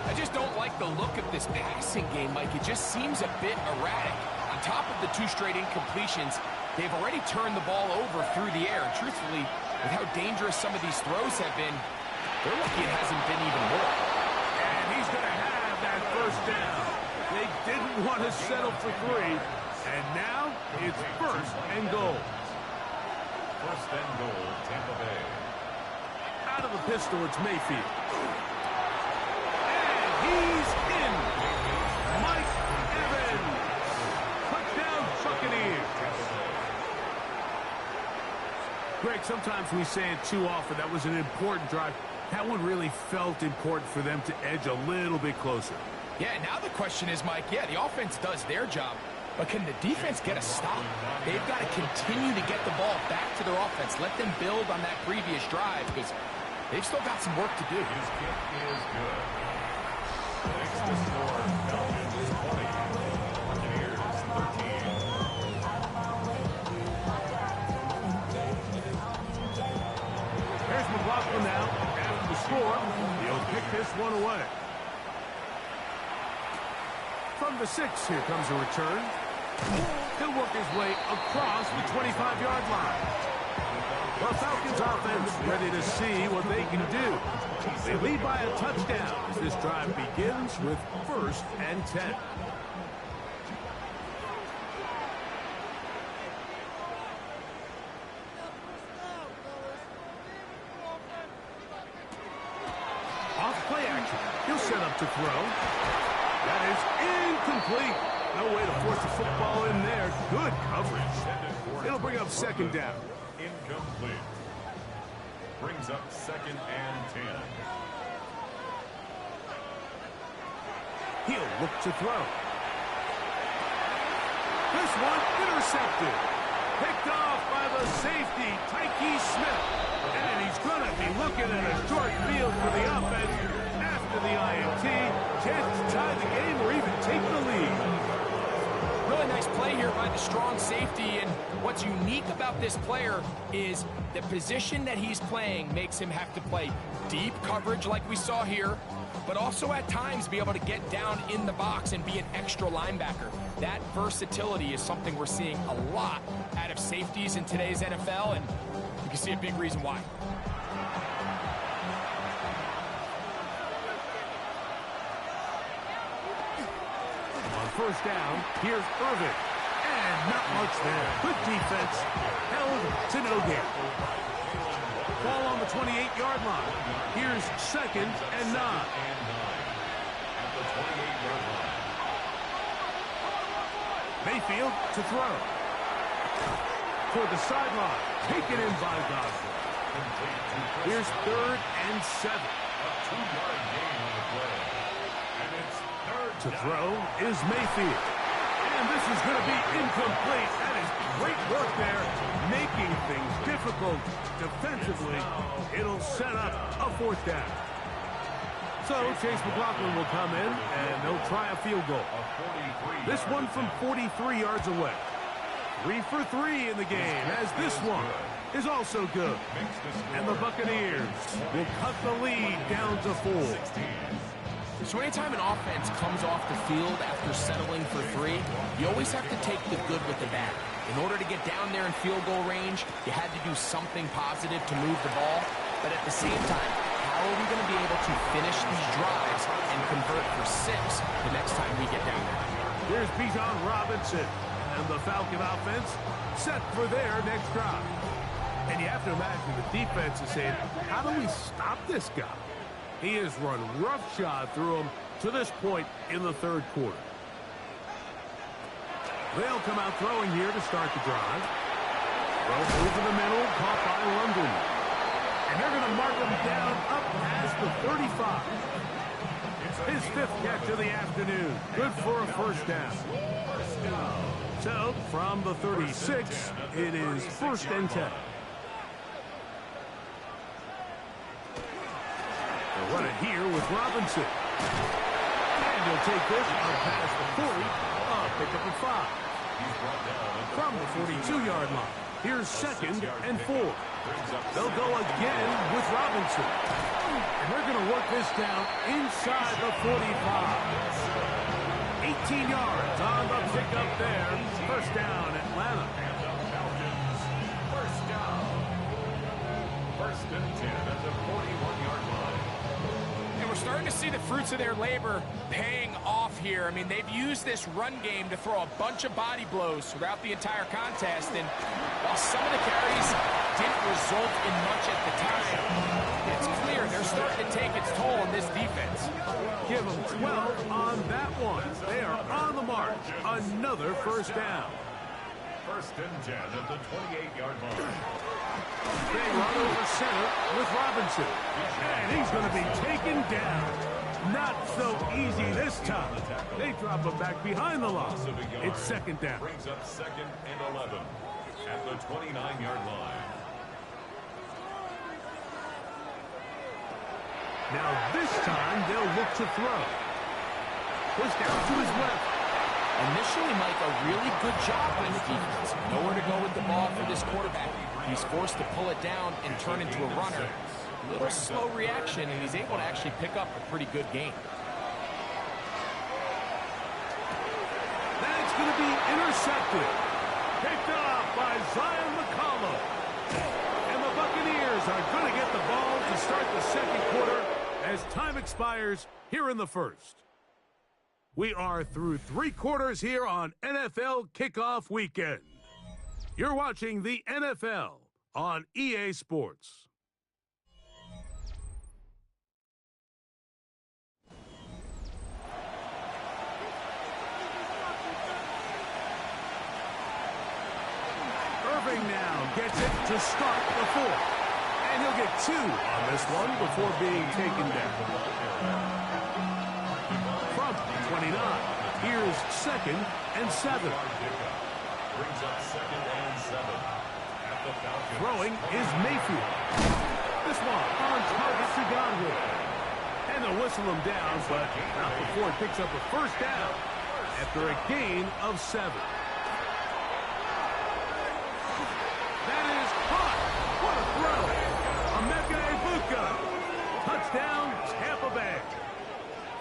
[SPEAKER 2] I just don't like the look of this passing game, Mike. It just seems a bit erratic. On top of the 2 straight incompletions, they've already turned the ball over through the air. And truthfully, with how dangerous some of these throws have been, they're lucky it hasn't been even more.
[SPEAKER 1] And he's going to have that 1st down. They didn't want to settle for 3. And now it's 1st and goal.
[SPEAKER 3] 1st and goal, Tampa Bay.
[SPEAKER 1] Out of the pistol, it's Mayfield. And he's in. Mike Evans. Touchdown, Buccaneers. Greg, sometimes we say it too often. That was an important drive. That one really felt important for them to edge a little bit closer.
[SPEAKER 2] Yeah, now the question is, Mike, yeah, the offense does their job, but can the defense get a stop? They've got to continue to get the ball back to their offense. Let them build on that previous drive because they've still got some work to do.
[SPEAKER 3] His kick is good. Makes the score Falcons 20, Buccaneers 13.
[SPEAKER 1] Here's McLaughlin now. After the score, he'll pick this one away. From the 6, here comes a return. He'll work his way across the 25-yard line. The Falcons offense ready to see what they can do. They lead by a touchdown as this drive begins with 1st and 10. Off play action. He'll set up to throw. That is incomplete. No way to force the football in there. Good coverage. It'll bring up 2nd down.
[SPEAKER 3] Incomplete. Brings up 2nd and 10.
[SPEAKER 1] He'll look to throw. This one intercepted. Picked off by the safety, Tyke Smith. And he's going to be looking at a short field for the offense after the INT. Chance to tie the game or even take the lead.
[SPEAKER 2] Really nice play here by the strong safety, and what's unique about this player is the position that he's playing makes him have to play deep coverage like we saw here, but also at times be able to get down in the box and be an extra linebacker. That versatility is something we're seeing a lot out of safeties in today's NFL, and you can see a big reason why.
[SPEAKER 1] On 1st down, here's Irvin. And not much there. Good defense. Held to no gain. Ball on the 28-yard line. Here's 2nd and 9.
[SPEAKER 3] At the 28-yard line.
[SPEAKER 1] Mayfield to throw. Toward the sideline. Taken in by Gosling. Here's 3rd and 7.
[SPEAKER 3] A 2-yard gain on the play. And it's 3rd
[SPEAKER 1] To
[SPEAKER 3] down.
[SPEAKER 1] throw is Mayfield. And this is going to be incomplete. That is great work there, making things difficult defensively. It'll set up a 4th down. So Chase McLaughlin will come in, and they'll try a field goal. This one from 43 yards away. 3 for 3 in the game, as this one is also good. And the Buccaneers will cut the lead down to 4.
[SPEAKER 2] So anytime an offense comes off the field after settling for 3, you always have to take the good with the bad. In order to get down there in field goal range, you had to do something positive to move the ball. But at the same time, how are we going to be able to finish these drives and convert for 6 the next time we get down there?
[SPEAKER 1] Here's Bijan Robinson, and the Falcon offense set for their next drive. And you have to imagine the defense is saying, how do we stop this guy? He has run roughshod through him to this point in the 3rd quarter. They'll come out throwing here to start the drive. Throw over the middle, caught by London. And they're going to mark him down up past the 35. His 5th catch of the afternoon. Good for a 1st down. So, from the 36, it is 1st and 10. They'll run it here with Robinson. And he'll take this up past the 40. Pick up a 5. From the 42-yard line. Here's 2nd and 4. They'll go again with Robinson. And they're going to work this down inside the 45. 18 yards on the pickup there. 1st down, Atlanta.
[SPEAKER 3] First down. 1st and 10 at the 41-yard line.
[SPEAKER 2] And we're starting to see the fruits of their labor paying off here. I mean, they've used this run game to throw a bunch of body blows throughout the entire contest. And while some of the carries didn't result in much at the time, it's clear they're starting to take its toll on this defense.
[SPEAKER 1] Give them 12 on that one. They are on the march. Another 1st down.
[SPEAKER 3] 1st and 10 at the 28-yard line.
[SPEAKER 1] They run over center with Robinson. And he's going to be taken down. Not so easy this time. They drop him back behind the line. It's second down.
[SPEAKER 3] Brings up 2nd and 11 at the 29-yard line.
[SPEAKER 1] Now this time they'll look to throw. Push down to his left.
[SPEAKER 2] Initially, Mike, a really good job by the defense. Nowhere to go with the ball for this quarterback. He's forced to pull it down and turn into a runner. A little slow reaction, and he's able to actually pick up a pretty good game.
[SPEAKER 1] That's going to be intercepted. Picked off by Zion McCollum. And the Buccaneers are going to get the ball to start the second quarter as time expires here in the first. We are through 3 quarters here on NFL Kickoff Weekend. You're watching the NFL on EA Sports. Irving now gets it to start the fourth. And he'll get 2 on this one before being taken down. From 29, here's 2nd and 7.
[SPEAKER 3] Brings up 2nd and 7 at the Falcons.
[SPEAKER 1] Throwing is Mayfield. This one on target to Godwin. And they'll whistle him down, but not before it picks up a first down after a gain of 7. That is caught. What a throw. Emeka Ibuka. Touchdown, Tampa Bay.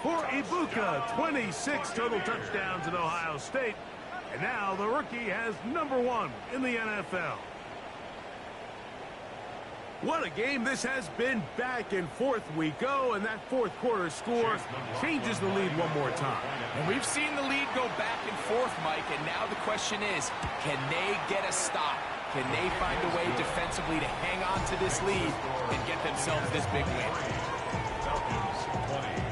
[SPEAKER 1] For Ibuka, 26 total touchdowns in Ohio State. And now the rookie has number 1 in the NFL. What a game this has been. Back and forth we go, and that fourth quarter score changes the lead one more time.
[SPEAKER 2] And we've seen the lead go back and forth, Mike, and now the question is, can they get a stop? Can they find a way defensively to hang on to this lead and get themselves this big win?
[SPEAKER 3] Falcons 20.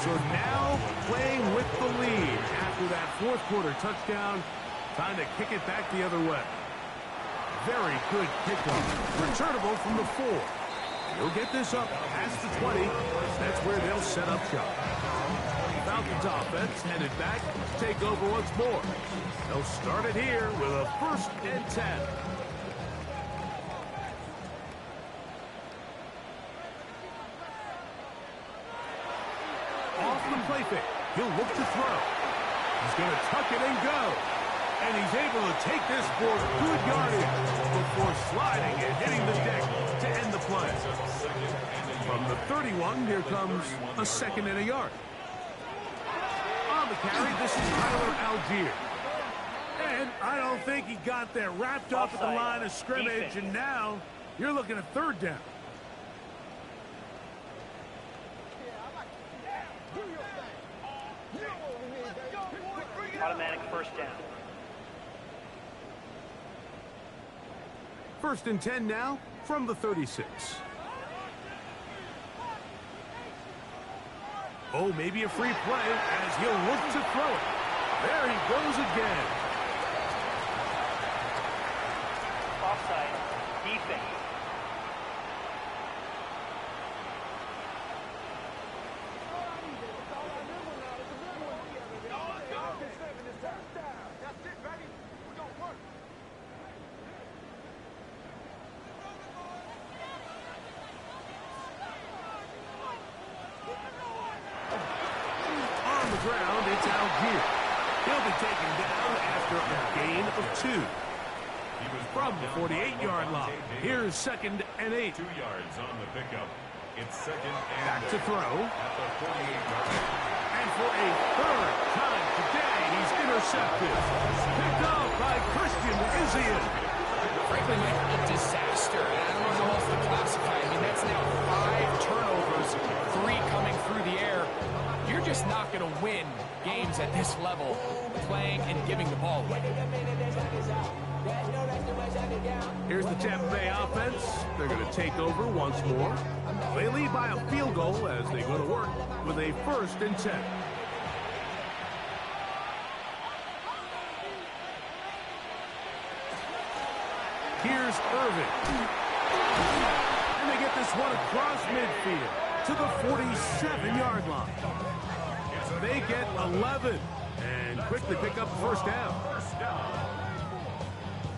[SPEAKER 1] So now playing with the lead after that fourth quarter touchdown. Time to kick it back the other way. Very good kickoff. Returnable from the 4. He'll get this up past the 20. That's where they'll set up shop. Falcons offense headed back to take over once more. They'll start it here with a 1st and 10. Off the play fake. He'll look to throw. He's going to tuck it and go. And he's able to take this for good yardage before sliding and hitting the deck to end the play. From the 31, here comes a 2nd and a yard. On the carry, this is Tyler Algier. And I don't think he got that wrapped up at the line of scrimmage, and now you're looking at 3rd down.
[SPEAKER 6] Automatic first down.
[SPEAKER 1] 1st and 10 now from the 36. Oh, maybe a free play as he'll look to throw it. There he goes again.
[SPEAKER 6] Offside. Defense.
[SPEAKER 1] Ground, it's Algier. He'll be taken down after a gain of 2. From the 48-yard line, here's 2nd and 8.
[SPEAKER 3] 2 yards on the pickup. It's 2nd and
[SPEAKER 1] Back to throw.
[SPEAKER 3] at the 48-yard line.
[SPEAKER 1] And for a 3rd time today, he's intercepted. Picked off by Christian Izzian.
[SPEAKER 2] Frankly, Mike, a disaster. And I don't know how else to classify. I mean, that's now 5 turnovers, 3 coming through the air. You're just not going to win games at this level playing and giving the ball away.
[SPEAKER 1] Here's the Tampa Bay offense. They're going to take over once more. They lead by a field goal as they go to work with a 1st and 10. Here's Irvin. And they get this one across midfield to the 47-yard line. They get 11 and quickly pick up first down.
[SPEAKER 3] First down.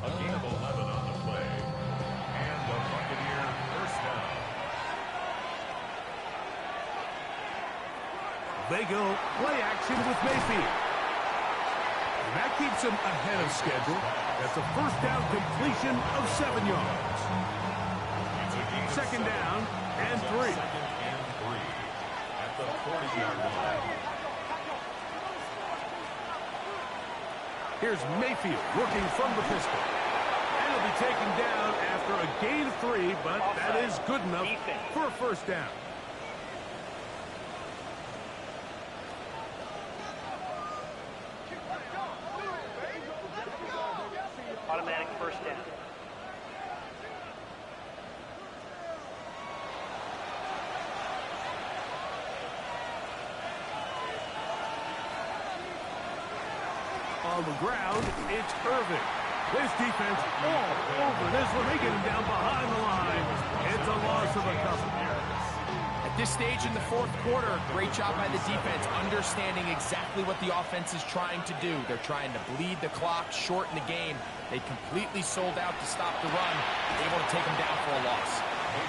[SPEAKER 3] A gain of 11 on the play. And the Buccaneer first down.
[SPEAKER 1] They go play action with Mayfield. And that keeps him ahead of schedule. That's a first down completion of 7 yards. Second down and 3.
[SPEAKER 3] Second and 3 at the 40-yard line.
[SPEAKER 1] Here's Mayfield working from the pistol. And he'll be taken down after a gain of 3, but that is good enough for a first down.
[SPEAKER 6] Automatic first down.
[SPEAKER 1] On the ground, it's Irvin. This defense all over this one. They get him down behind the line. It's a loss of a couple.
[SPEAKER 2] At this stage in the fourth quarter, great job by the defense, understanding exactly what the offense is trying to do. They're trying to bleed the clock, shorten the game. They completely sold out to stop the run, able to take them down for a loss.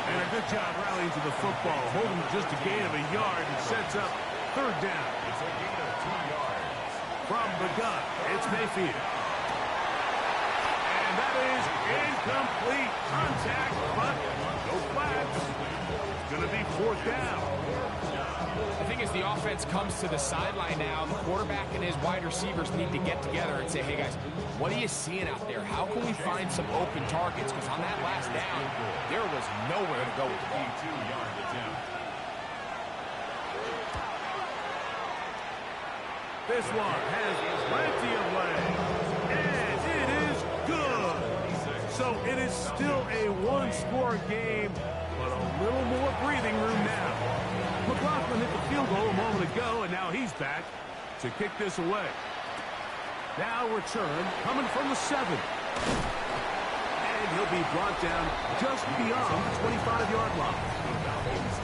[SPEAKER 1] And a good job rallying to the football, holding just a gain of a yard and sets up third down.
[SPEAKER 3] It's a gain of 2 yards.
[SPEAKER 1] From the gun, it's Mayfield. And that is incomplete contact, but no flags. It's going to be fourth down.
[SPEAKER 2] I think as the offense comes to the sideline now, the quarterback and his wide receivers need to get together and say, hey guys, what are you seeing out there? How can we find some open targets? Because on that last down, there was nowhere to go with the ball.
[SPEAKER 3] 2-yard attempt.
[SPEAKER 1] This one has plenty of legs, and it is good. So it is still a one-score game, but a little more breathing room now. McLaughlin hit the field goal a moment ago, and now he's back to kick this away. Now return coming from the 7. And he'll be brought down just beyond the 25-yard line.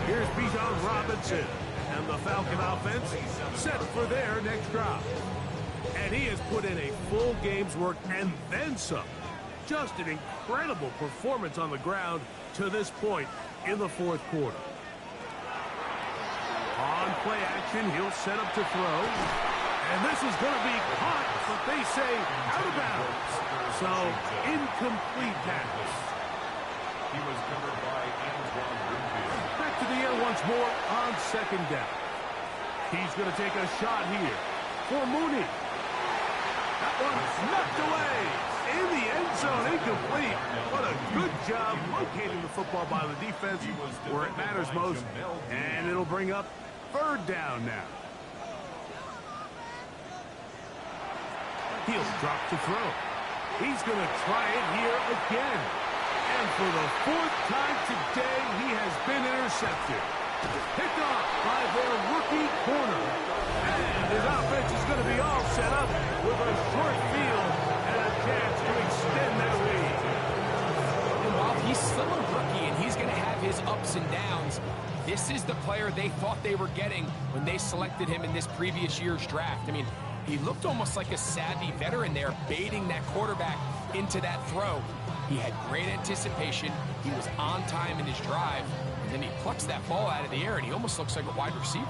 [SPEAKER 1] Here's Bijan Robinson. And the Falcon offense set for their next drive. And he has put in a full game's work and then some. Just an incredible performance on the ground to this point in the fourth quarter. On play action, he'll set up to throw. And this is going to be caught, but they say out of bounds. So, incomplete pass.
[SPEAKER 3] He was covered by Antoine Winfield.
[SPEAKER 1] Back to the air once more on second down. He's going to take a shot here for Mooney. That one's knocked away in the end zone, incomplete. What a good job locating the football by the defense where it matters most. And it'll bring up third down now. He'll drop to throw. He's going to try it here again. And for the fourth time today, he has been intercepted. Picked off by their rookie corner. And his offense is going to be all set up with a short field and a chance to extend their lead.
[SPEAKER 2] And while he's still a rookie and he's going to have his ups and downs, this is the player they thought they were getting when they selected him in this previous year's draft. I mean, he looked almost like a savvy veteran there, baiting that quarterback into that throw. He had great anticipation. He was on time in his drive. And then he plucks that ball out of the air, and he almost looks like a wide receiver.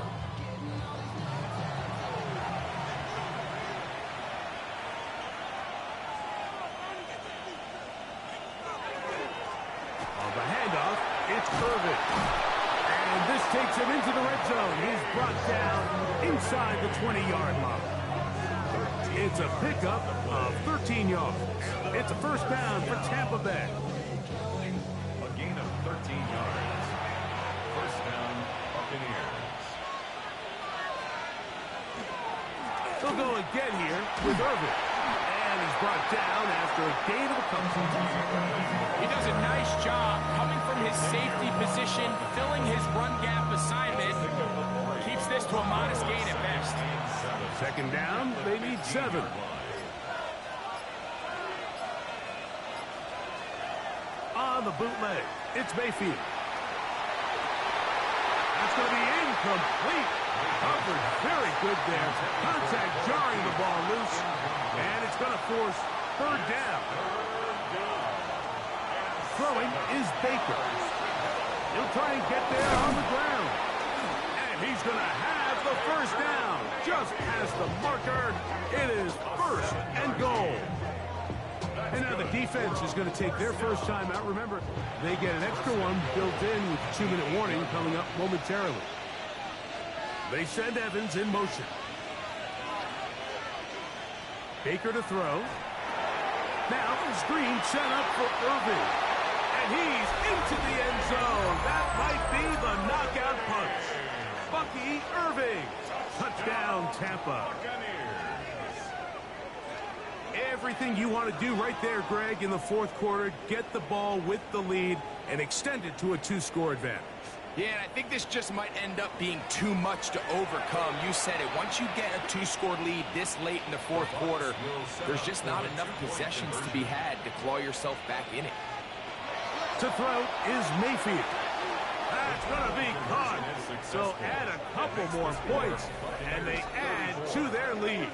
[SPEAKER 1] On the handoff, it's Irvin. And this takes him into the red zone. He's brought down inside the 20-yard line. It's a pickup of 13 yards. It's a first down for Tampa Bay.
[SPEAKER 3] A gain of 13 yards. First down, Buccaneers.
[SPEAKER 1] They'll go again here with Irvin. And he's brought down after a gain of a couple.
[SPEAKER 2] He does a nice job coming from his safety position, filling his run gap assignment. Keeps this to a modest gain at best.
[SPEAKER 1] Second down, they need 7. on the bootleg. It's Mayfield. That's going to be incomplete. Covered very good there. Contact jarring the ball loose. And it's going to force third down. Throwing is Baker. He'll try and get there on the ground. And he's going to have the first down. Just past the marker. It is first and goal. And now the defense is going to take their first time out. Remember, they get an extra one built in with a 2-minute warning coming up momentarily. They send Evans in motion. Baker to throw. Now screen set up for Irving. And he's into the end zone. That might be the knockout punch. Bucky Irving. Touchdown, Tampa. Everything you want to do right there, Greg, in the fourth quarter. Get the ball with the lead and extend it to a 2-score advantage.
[SPEAKER 2] Yeah, and I think this just might end up being too much to overcome. You said it. Once you get a 2-score lead this late in the fourth quarter, there's just not enough possessions to be had to claw yourself back in it.
[SPEAKER 1] To throw is Mayfield. That's going to be caught. So add a couple more points, and they add to their lead.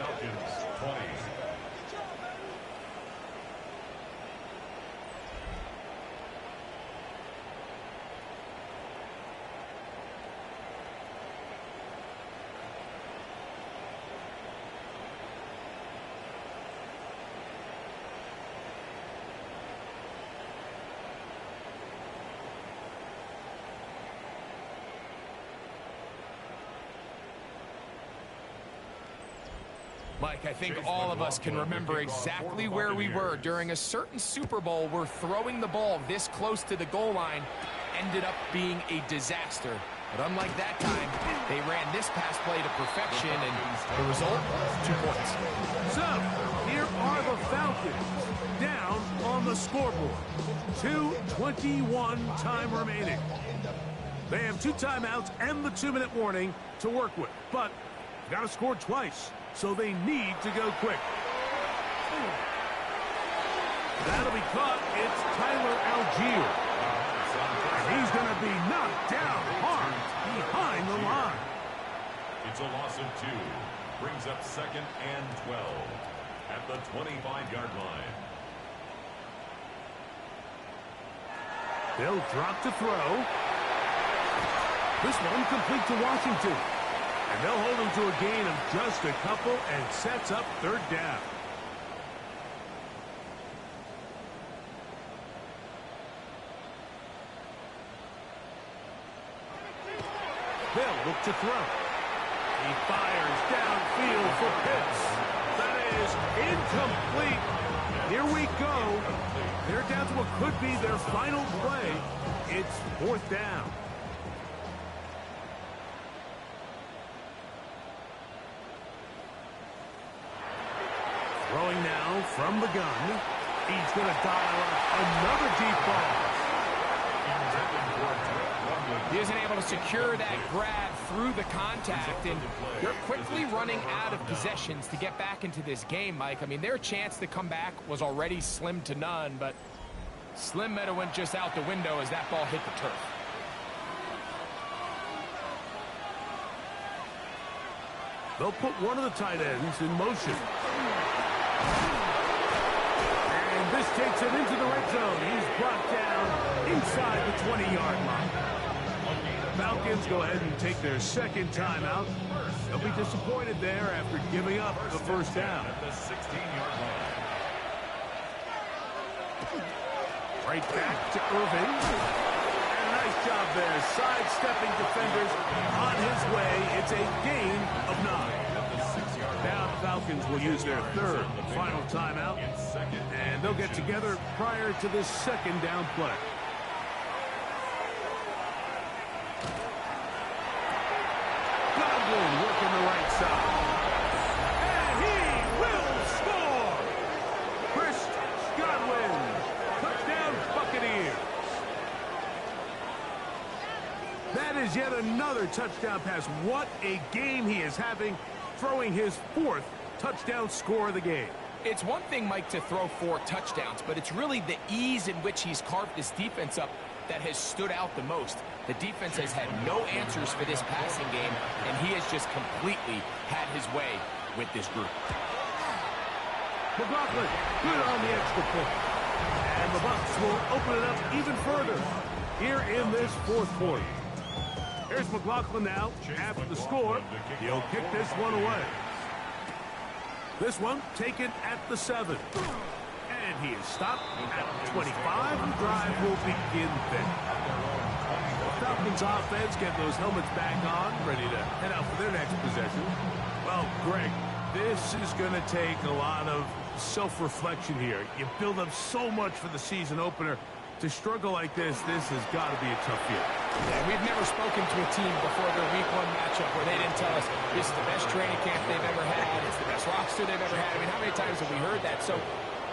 [SPEAKER 2] Mike, I think all of us can remember exactly where we were during a certain Super Bowl where throwing the ball this close to the goal line ended up being a disaster. But unlike that time, they ran this pass play to perfection, and the result, 2 points.
[SPEAKER 1] So, here are the Falcons down on the scoreboard. 2:21 time remaining. They have 2 timeouts and the 2-minute warning to work with, but got to score twice. So they need to go quick. That'll be caught. It's Tyler Algier. And he's going to be knocked down hard behind the line.
[SPEAKER 3] It's a loss of 2. Brings up 2nd and 12 at the 25-yard line.
[SPEAKER 1] They'll drop to throw. This one complete to Washington. And they'll hold him to a gain of just a couple and sets up third down. They'll look to throw. He fires downfield for Pitts. That is incomplete. Here we go. They're down to what could be their final play. It's 4th down. Throwing now from the gun. He's going to dial up another deep ball.
[SPEAKER 2] He isn't able to secure that grab through the contact, and they're quickly running out of possessions to get back into this game, Mike. I mean, their chance to come back was already slim to none, but slim might have went just out the window as that ball hit the turf.
[SPEAKER 1] They'll put one of the tight ends in motion. And this takes him into the red zone. He's brought down inside the 20-yard line. Falcons go ahead and take their 2nd timeout. They'll be disappointed there after giving up the first down.
[SPEAKER 3] At the 16-yard line.
[SPEAKER 1] Right back to Irving. And a nice job there, sidestepping defenders on his way. It's a gain of 9. Now the Falcons will use their 3rd final timeout, and they'll get together prior to this 2nd down play. Godwin working the right side. And he will score! Chris Godwin, touchdown Buccaneers. That is yet another touchdown pass. What a game he is having, throwing his 4th touchdown score of the game.
[SPEAKER 2] It's one thing, Mike, to throw 4 touchdowns, but it's really the ease in which he's carved this defense up that has stood out the most. The defense has had no answers for this passing game, and he has just completely had his way with this group.
[SPEAKER 1] McLaughlin, good on the extra point. And the Bucs will open it up even further here in this fourth quarter. Here's McLaughlin now after the score. He'll kick this one away. This one taken at the 7. And he is stopped at 25. The drive will begin then. Falcons offense getting those helmets back on, ready to head out for their next possession. Well, Greg, this is going to take a lot of self-reflection here. You build up so much for the season opener. To struggle like this has got to be a tough year.
[SPEAKER 4] Yeah, we've never spoken to a team before their week 1 matchup where they didn't tell us this is the best training camp they've ever had, it's the best roster they've ever had. I mean, how many times have we heard that? So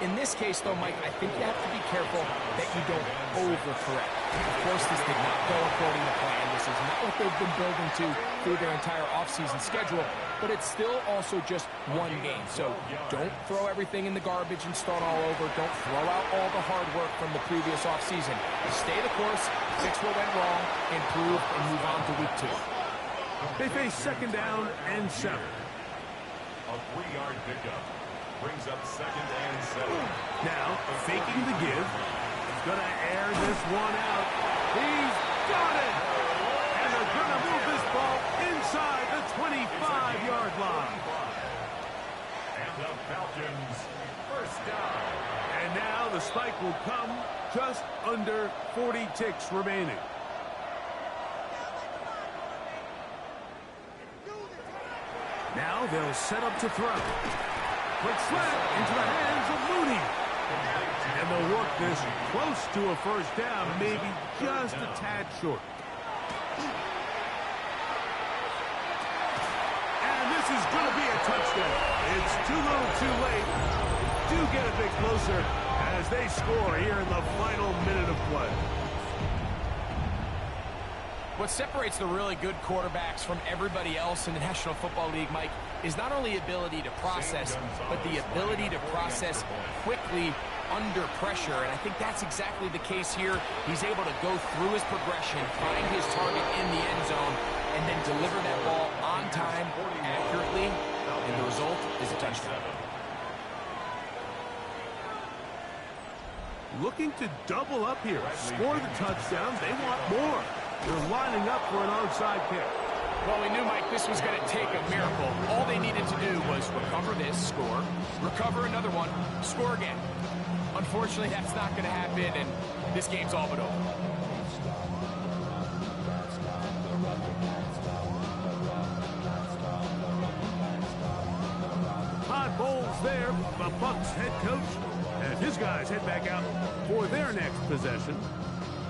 [SPEAKER 4] in this case, though, Mike, I think you have to be careful that you don't overcorrect. Of course, this did not go according to plan. This is not what they've been building to through their entire offseason schedule, but it's still also just one game. So don't throw everything in the garbage and start all over. Don't throw out all the hard work from the previous offseason. Stay the course, fix what went wrong, improve, and move on to week 2.
[SPEAKER 1] They face second down and 7.
[SPEAKER 3] A 3-yard pickup brings up 2nd and 7.
[SPEAKER 1] Now, faking the give. He's going to air this one out. He's got it! And they're going to move this ball inside the 25-yard line.
[SPEAKER 3] And the Falcons, first down.
[SPEAKER 1] And now the spike will come just under 40 ticks remaining. Now they'll set up to throw. Quick slant into the hands of Mooney. And they'll work this close to a first down, maybe just a tad short. And this is going to be a touchdown. It's too little too late. Do get a bit closer as they score here in the final minute of play.
[SPEAKER 2] What separates the really good quarterbacks from everybody else in the National Football League, Mike, is not only ability to process, but the ability to process quickly under pressure. And I think that's exactly the case here. He's able to go through his progression, find his target in the end zone, and then deliver that ball on time, accurately, and the result is a touchdown.
[SPEAKER 1] Looking to double up here. Score the touchdown. They want more. They're lining up for an onside kick.
[SPEAKER 2] Well, we knew, Mike, this was going to take a miracle. All they needed to do was recover this, score, recover another one, score again. Unfortunately, that's not going to happen, and this game's all but over.
[SPEAKER 1] Todd Bowles there, the Bucs head coach, as his guys head back out for their next possession.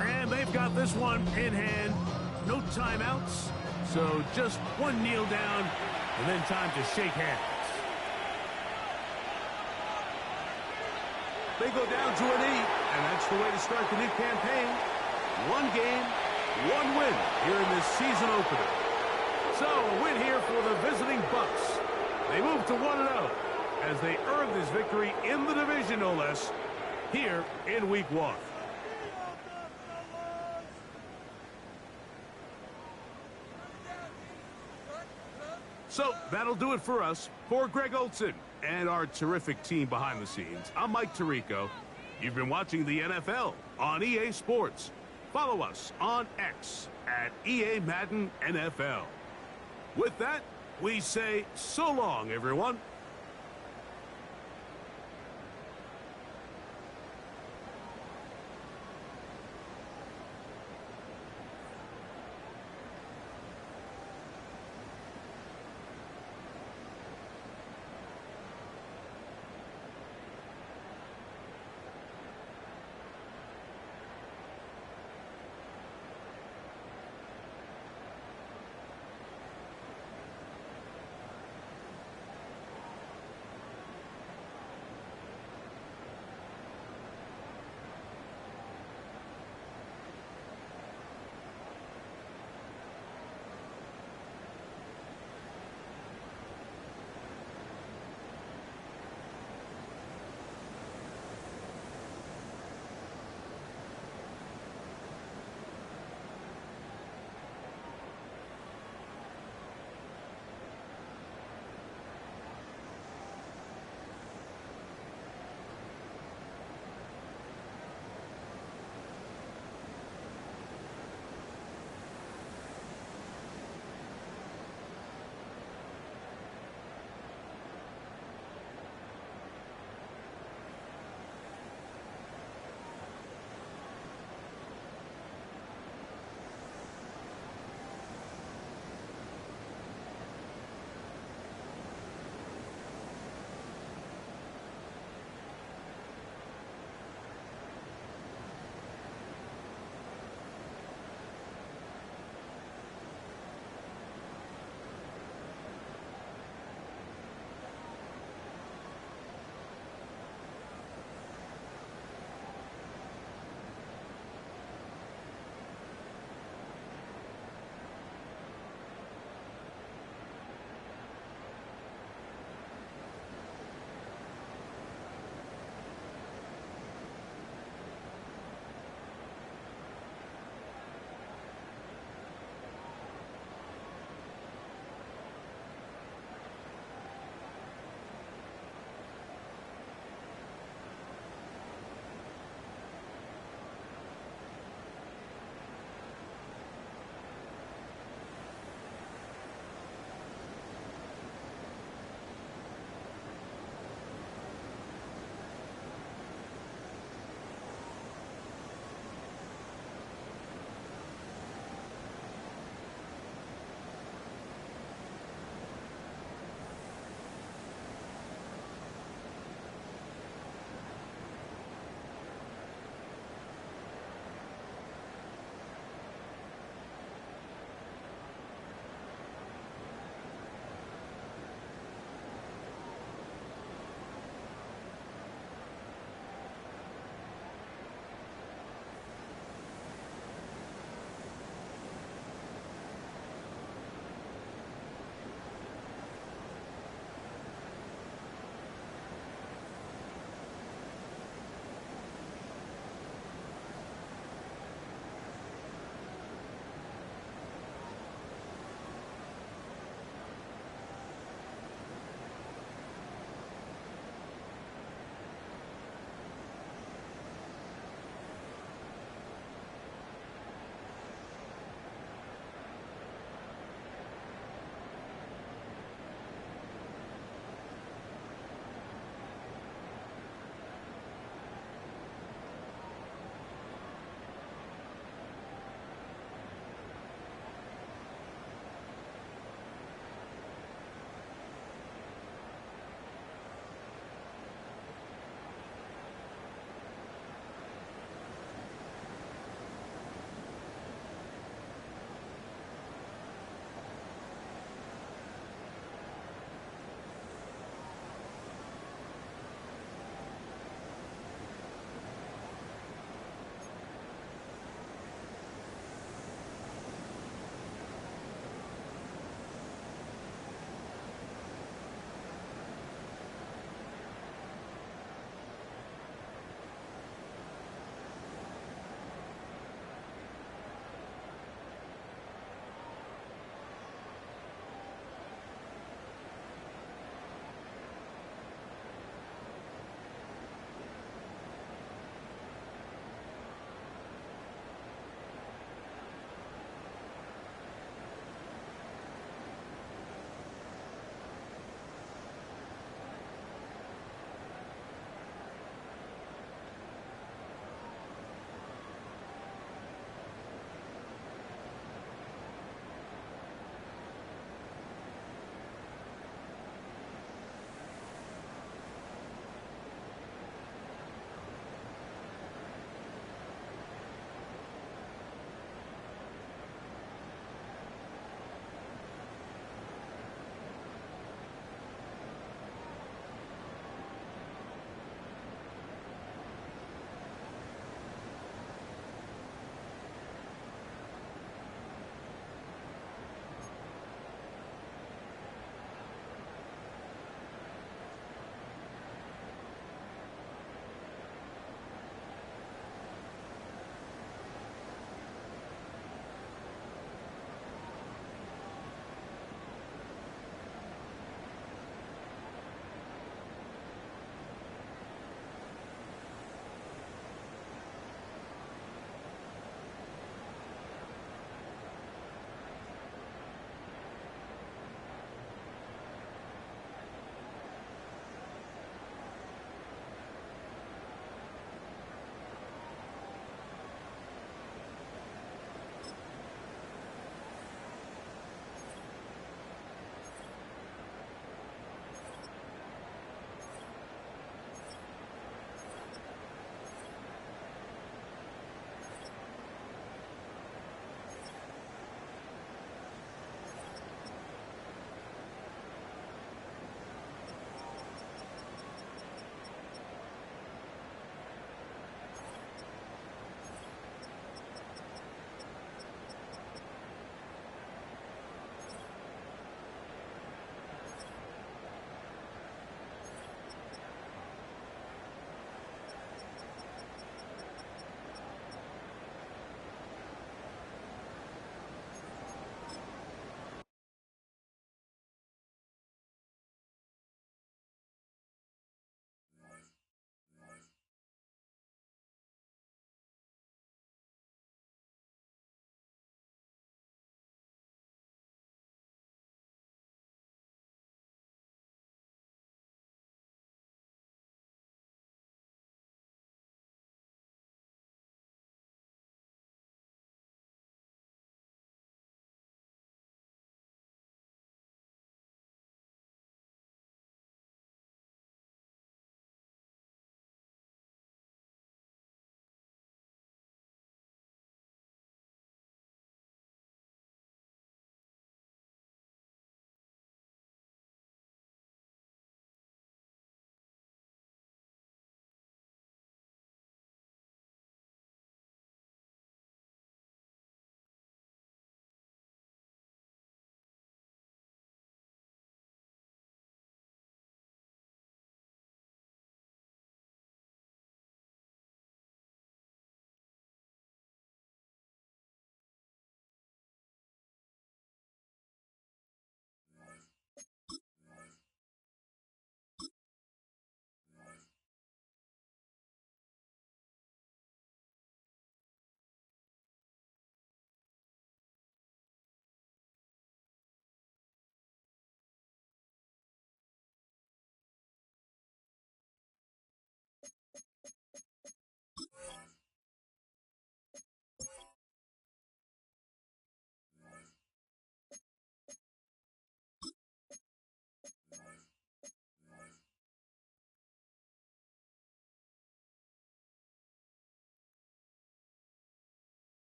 [SPEAKER 1] And they've got this one in hand. No timeouts, so just one kneel down, and then time to shake hands. They go down to a knee, and that's the way to start the new campaign. One game, one win here in this season opener. So, a win here for the visiting Bucs. They move to 1-0 as they earn this victory in the division, no less, here in Week 1. So, that'll do it for us. For Greg Olsen and our terrific team behind the scenes, I'm Mike Tirico. You've been watching the NFL on EA Sports. Follow us on X at EA Madden NFL. With that, we say so long, everyone.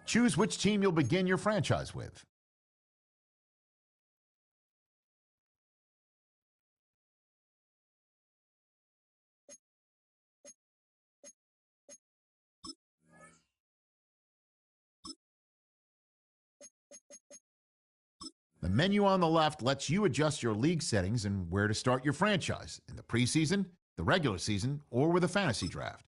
[SPEAKER 7] Choose which team you'll begin your franchise with. The menu on the left lets you adjust your league settings and where to start your franchise in the preseason, the regular season, or with a fantasy draft.